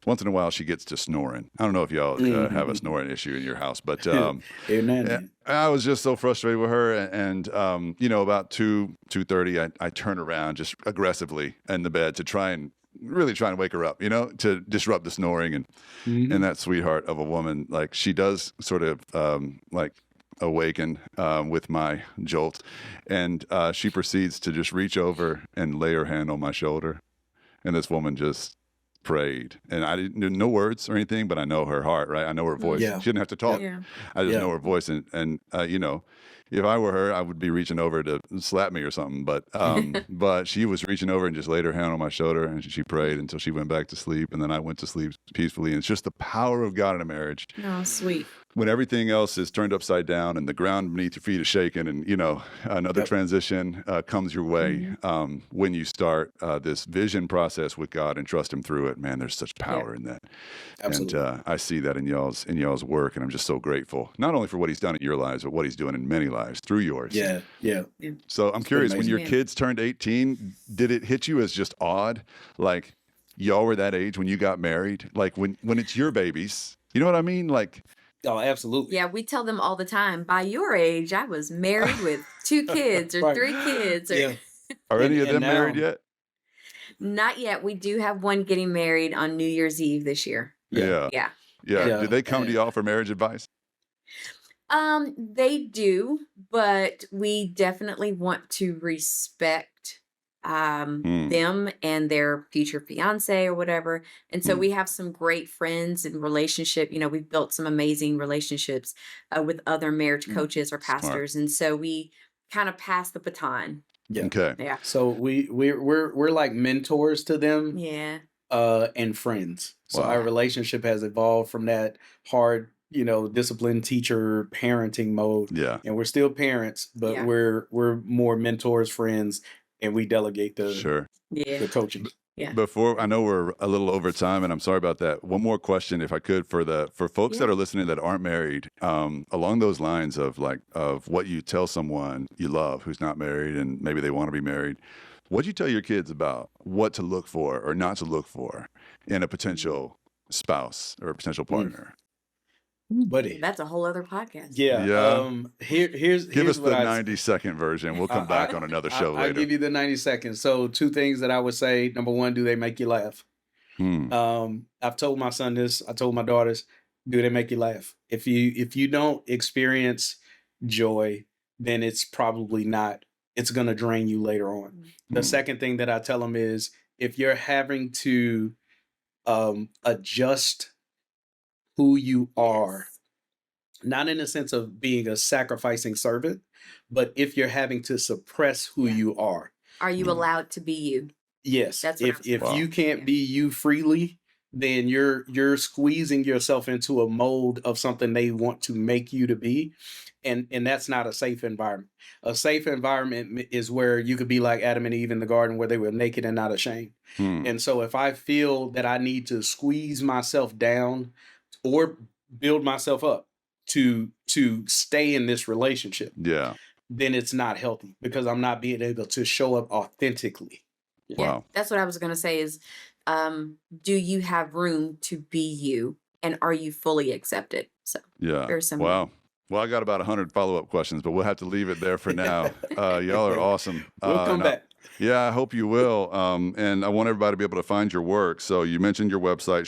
once in a while she gets to snoring. I don't know if y'all have a snoring issue in your house, but I was just so frustrated with her. And about 2:30, I turn around just aggressively in the bed to try and wake her up, to disrupt the snoring. And that sweetheart of a woman, like she does sort of awaken with my jolt. And she proceeds to just reach over and lay her hand on my shoulder. And this woman just prayed, and I didn't know no words or anything, but I know her heart, right? I know her voice. She didn't have to talk. I just know her voice, and if I were her, I would be reaching over to slap me or something. But but she was reaching over and just laid her hand on my shoulder, and she prayed until she went back to sleep, and then I went to sleep peacefully. And it's just the power of God in a marriage. Oh, sweet. When everything else is turned upside down and the ground beneath your feet is shaking, and another transition comes your way, when you start this vision process with God and trust Him through it, man, there's such power in that. Absolutely. And I see that in y'all's work, and I'm just so grateful, not only for what He's done in your lives, but what He's doing in many lives through yours. Yeah. So I'm curious, when amazing. your kids turned 18, did it hit you as just odd, like y'all were that age when you got married, like when it's your babies, you know what I mean, like. Oh, absolutely. Yeah, we tell them all the time, by your age, I was married with 2 kids or 3 kids. Or... Are any of them now, married yet? Not yet. We do have one getting married on New Year's Eve this year. Yeah. Do they come to y'all for marriage advice? They do, but we definitely want to respect them and their future fiance or whatever. And so we have some great friends and relationship. We've built some amazing relationships with other marriage coaches or pastors. And so we kind of pass the baton. Yeah. Okay. Yeah. So we're like mentors to them. Yeah. And friends. So our relationship has evolved from that hard, discipline teacher parenting mode. Yeah. And we're still parents, but we're more mentors, friends, and we delegate the coaching. Yeah. Before, I know we're a little over time, and I'm sorry about that. One more question, if I could, for folks that are listening that aren't married, along those lines of what you tell someone you love who's not married and maybe they want to be married. What do you tell your kids about what to look for or not to look for in a potential spouse or a potential partner? Buddy, that's a whole other podcast. Yeah. Here's Give us what the 90-second version. We'll come back on another show later. I'll give you the 90 seconds. So 2 things that I would say. Number 1, do they make you laugh? I've told my son this. I told my daughters, do they make you laugh? If you don't experience joy, then it's probably not. It's going to drain you later on. The second thing that I tell them is if you're having to adjust who you are, not in the sense of being a sacrificing servant, but if you're having to suppress who you are you allowed to be you? Yes. That's what if you can't be you freely, then you're squeezing yourself into a mold of something they want to make you to be. And that's not a safe environment. A safe environment is where you could be like Adam and Eve in the garden, where they were naked and not ashamed. And so if I feel that I need to squeeze myself down or build myself up to stay in this relationship, then it's not healthy because I'm not being able to show up authentically. Wow. That's what I was going to say is, do you have room to be you, and are you fully accepted? So very simple. Wow. Well, I got about 100 follow-up questions, but we'll have to leave it there for now. Y'all are awesome. We'll come back. Yeah, I hope you will. And I want everybody to be able to find your work. So you mentioned your website,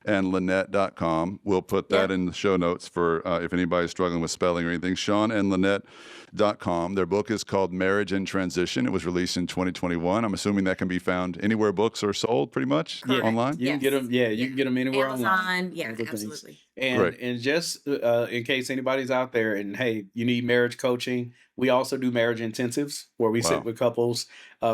seanandlanette.com. We'll put that in the show notes for if anybody's struggling with spelling or anything. Seanandlanette.com. Their book is called Marriage in Transition. It was released in 2021. I'm assuming that can be found anywhere books are sold, pretty much, Correct. online? You can get them. Yeah, you can get them anywhere online. Amazon. Yeah, All the things. absolutely. And Great. and just in case anybody's out there and hey, you need marriage coaching, we also do marriage intensives where we Wow. sit with couples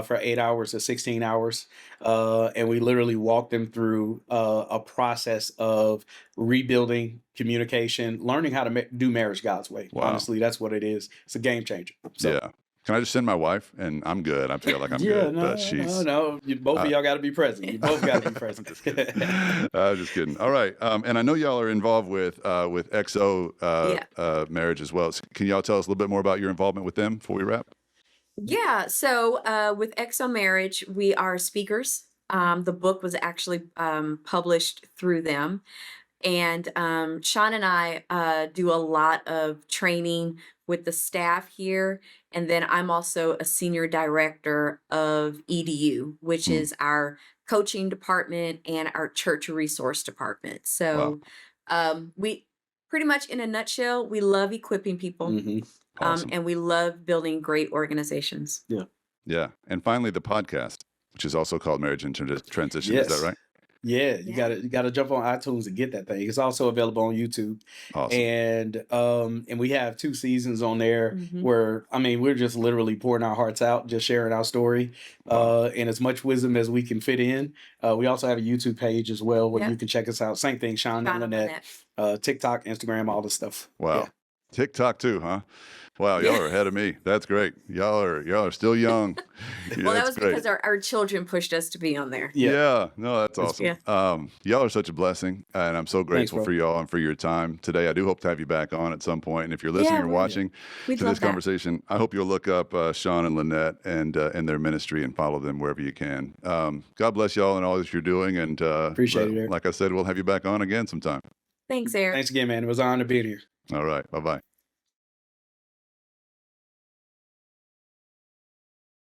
for 8 hours to 16 hours, and we literally walk them through a process of rebuilding communication, learning how to do marriage God's way. Wow. Honestly, that's what it is. It's a game changer. So, Yeah. Can I just send my wife? And I'm good. I feel like I'm good. But she's. no. Both of y'all got to be present. You both got to be present. I'm just kidding. All right. And I know y'all are involved with XO marriage as well. So can y'all tell us a little bit more about your involvement with them before we wrap? Yeah. So with XO Marriage, we are speakers. The book was actually published through them. And Sean and I do a lot of training with the staff here. And then I'm also a senior director of EDU, which is our coaching department and our church resource department. So we pretty much, in a nutshell, we love equipping people. Mhm. Awesome. And we love building great organizations. Yeah. And finally, the podcast, which is also called Marriage in Transition. Yes. Is that right? Yeah, you Yeah. gotta jump on iTunes and get that thing. It's also available on YouTube. Awesome. And we have 2 seasons on there Mhm. where we're just literally pouring our hearts out, just sharing our story, and as much wisdom as we can fit in. We also have a YouTube page as well where Yeah. you can check us out. Same thing, Sean and Sean and Lanette, TikTok, Instagram, all the stuff. Wow. Yeah. TikTok too, huh? Wow, y'all are ahead of me. That's great. Y'all are still young. Yeah, Well, that that's was great. because our children pushed us to be on there. Yeah, no, that's awesome. Yeah. Y'all are such a blessing, and I'm so grateful bro. for y'all and for your time today. I do hope to have you back on at some point. And if you're listening or we're- watching We'd to love this that. conversation, I hope you'll look up Sean and Lanette and their ministry and follow them wherever you can. God bless y'all and all that you're doing. And Appreciate it, Eric. like I said, we'll have you back on again sometime. Thanks, Eric. Thanks again, man. It was an honor to be here. All right. Bye-bye.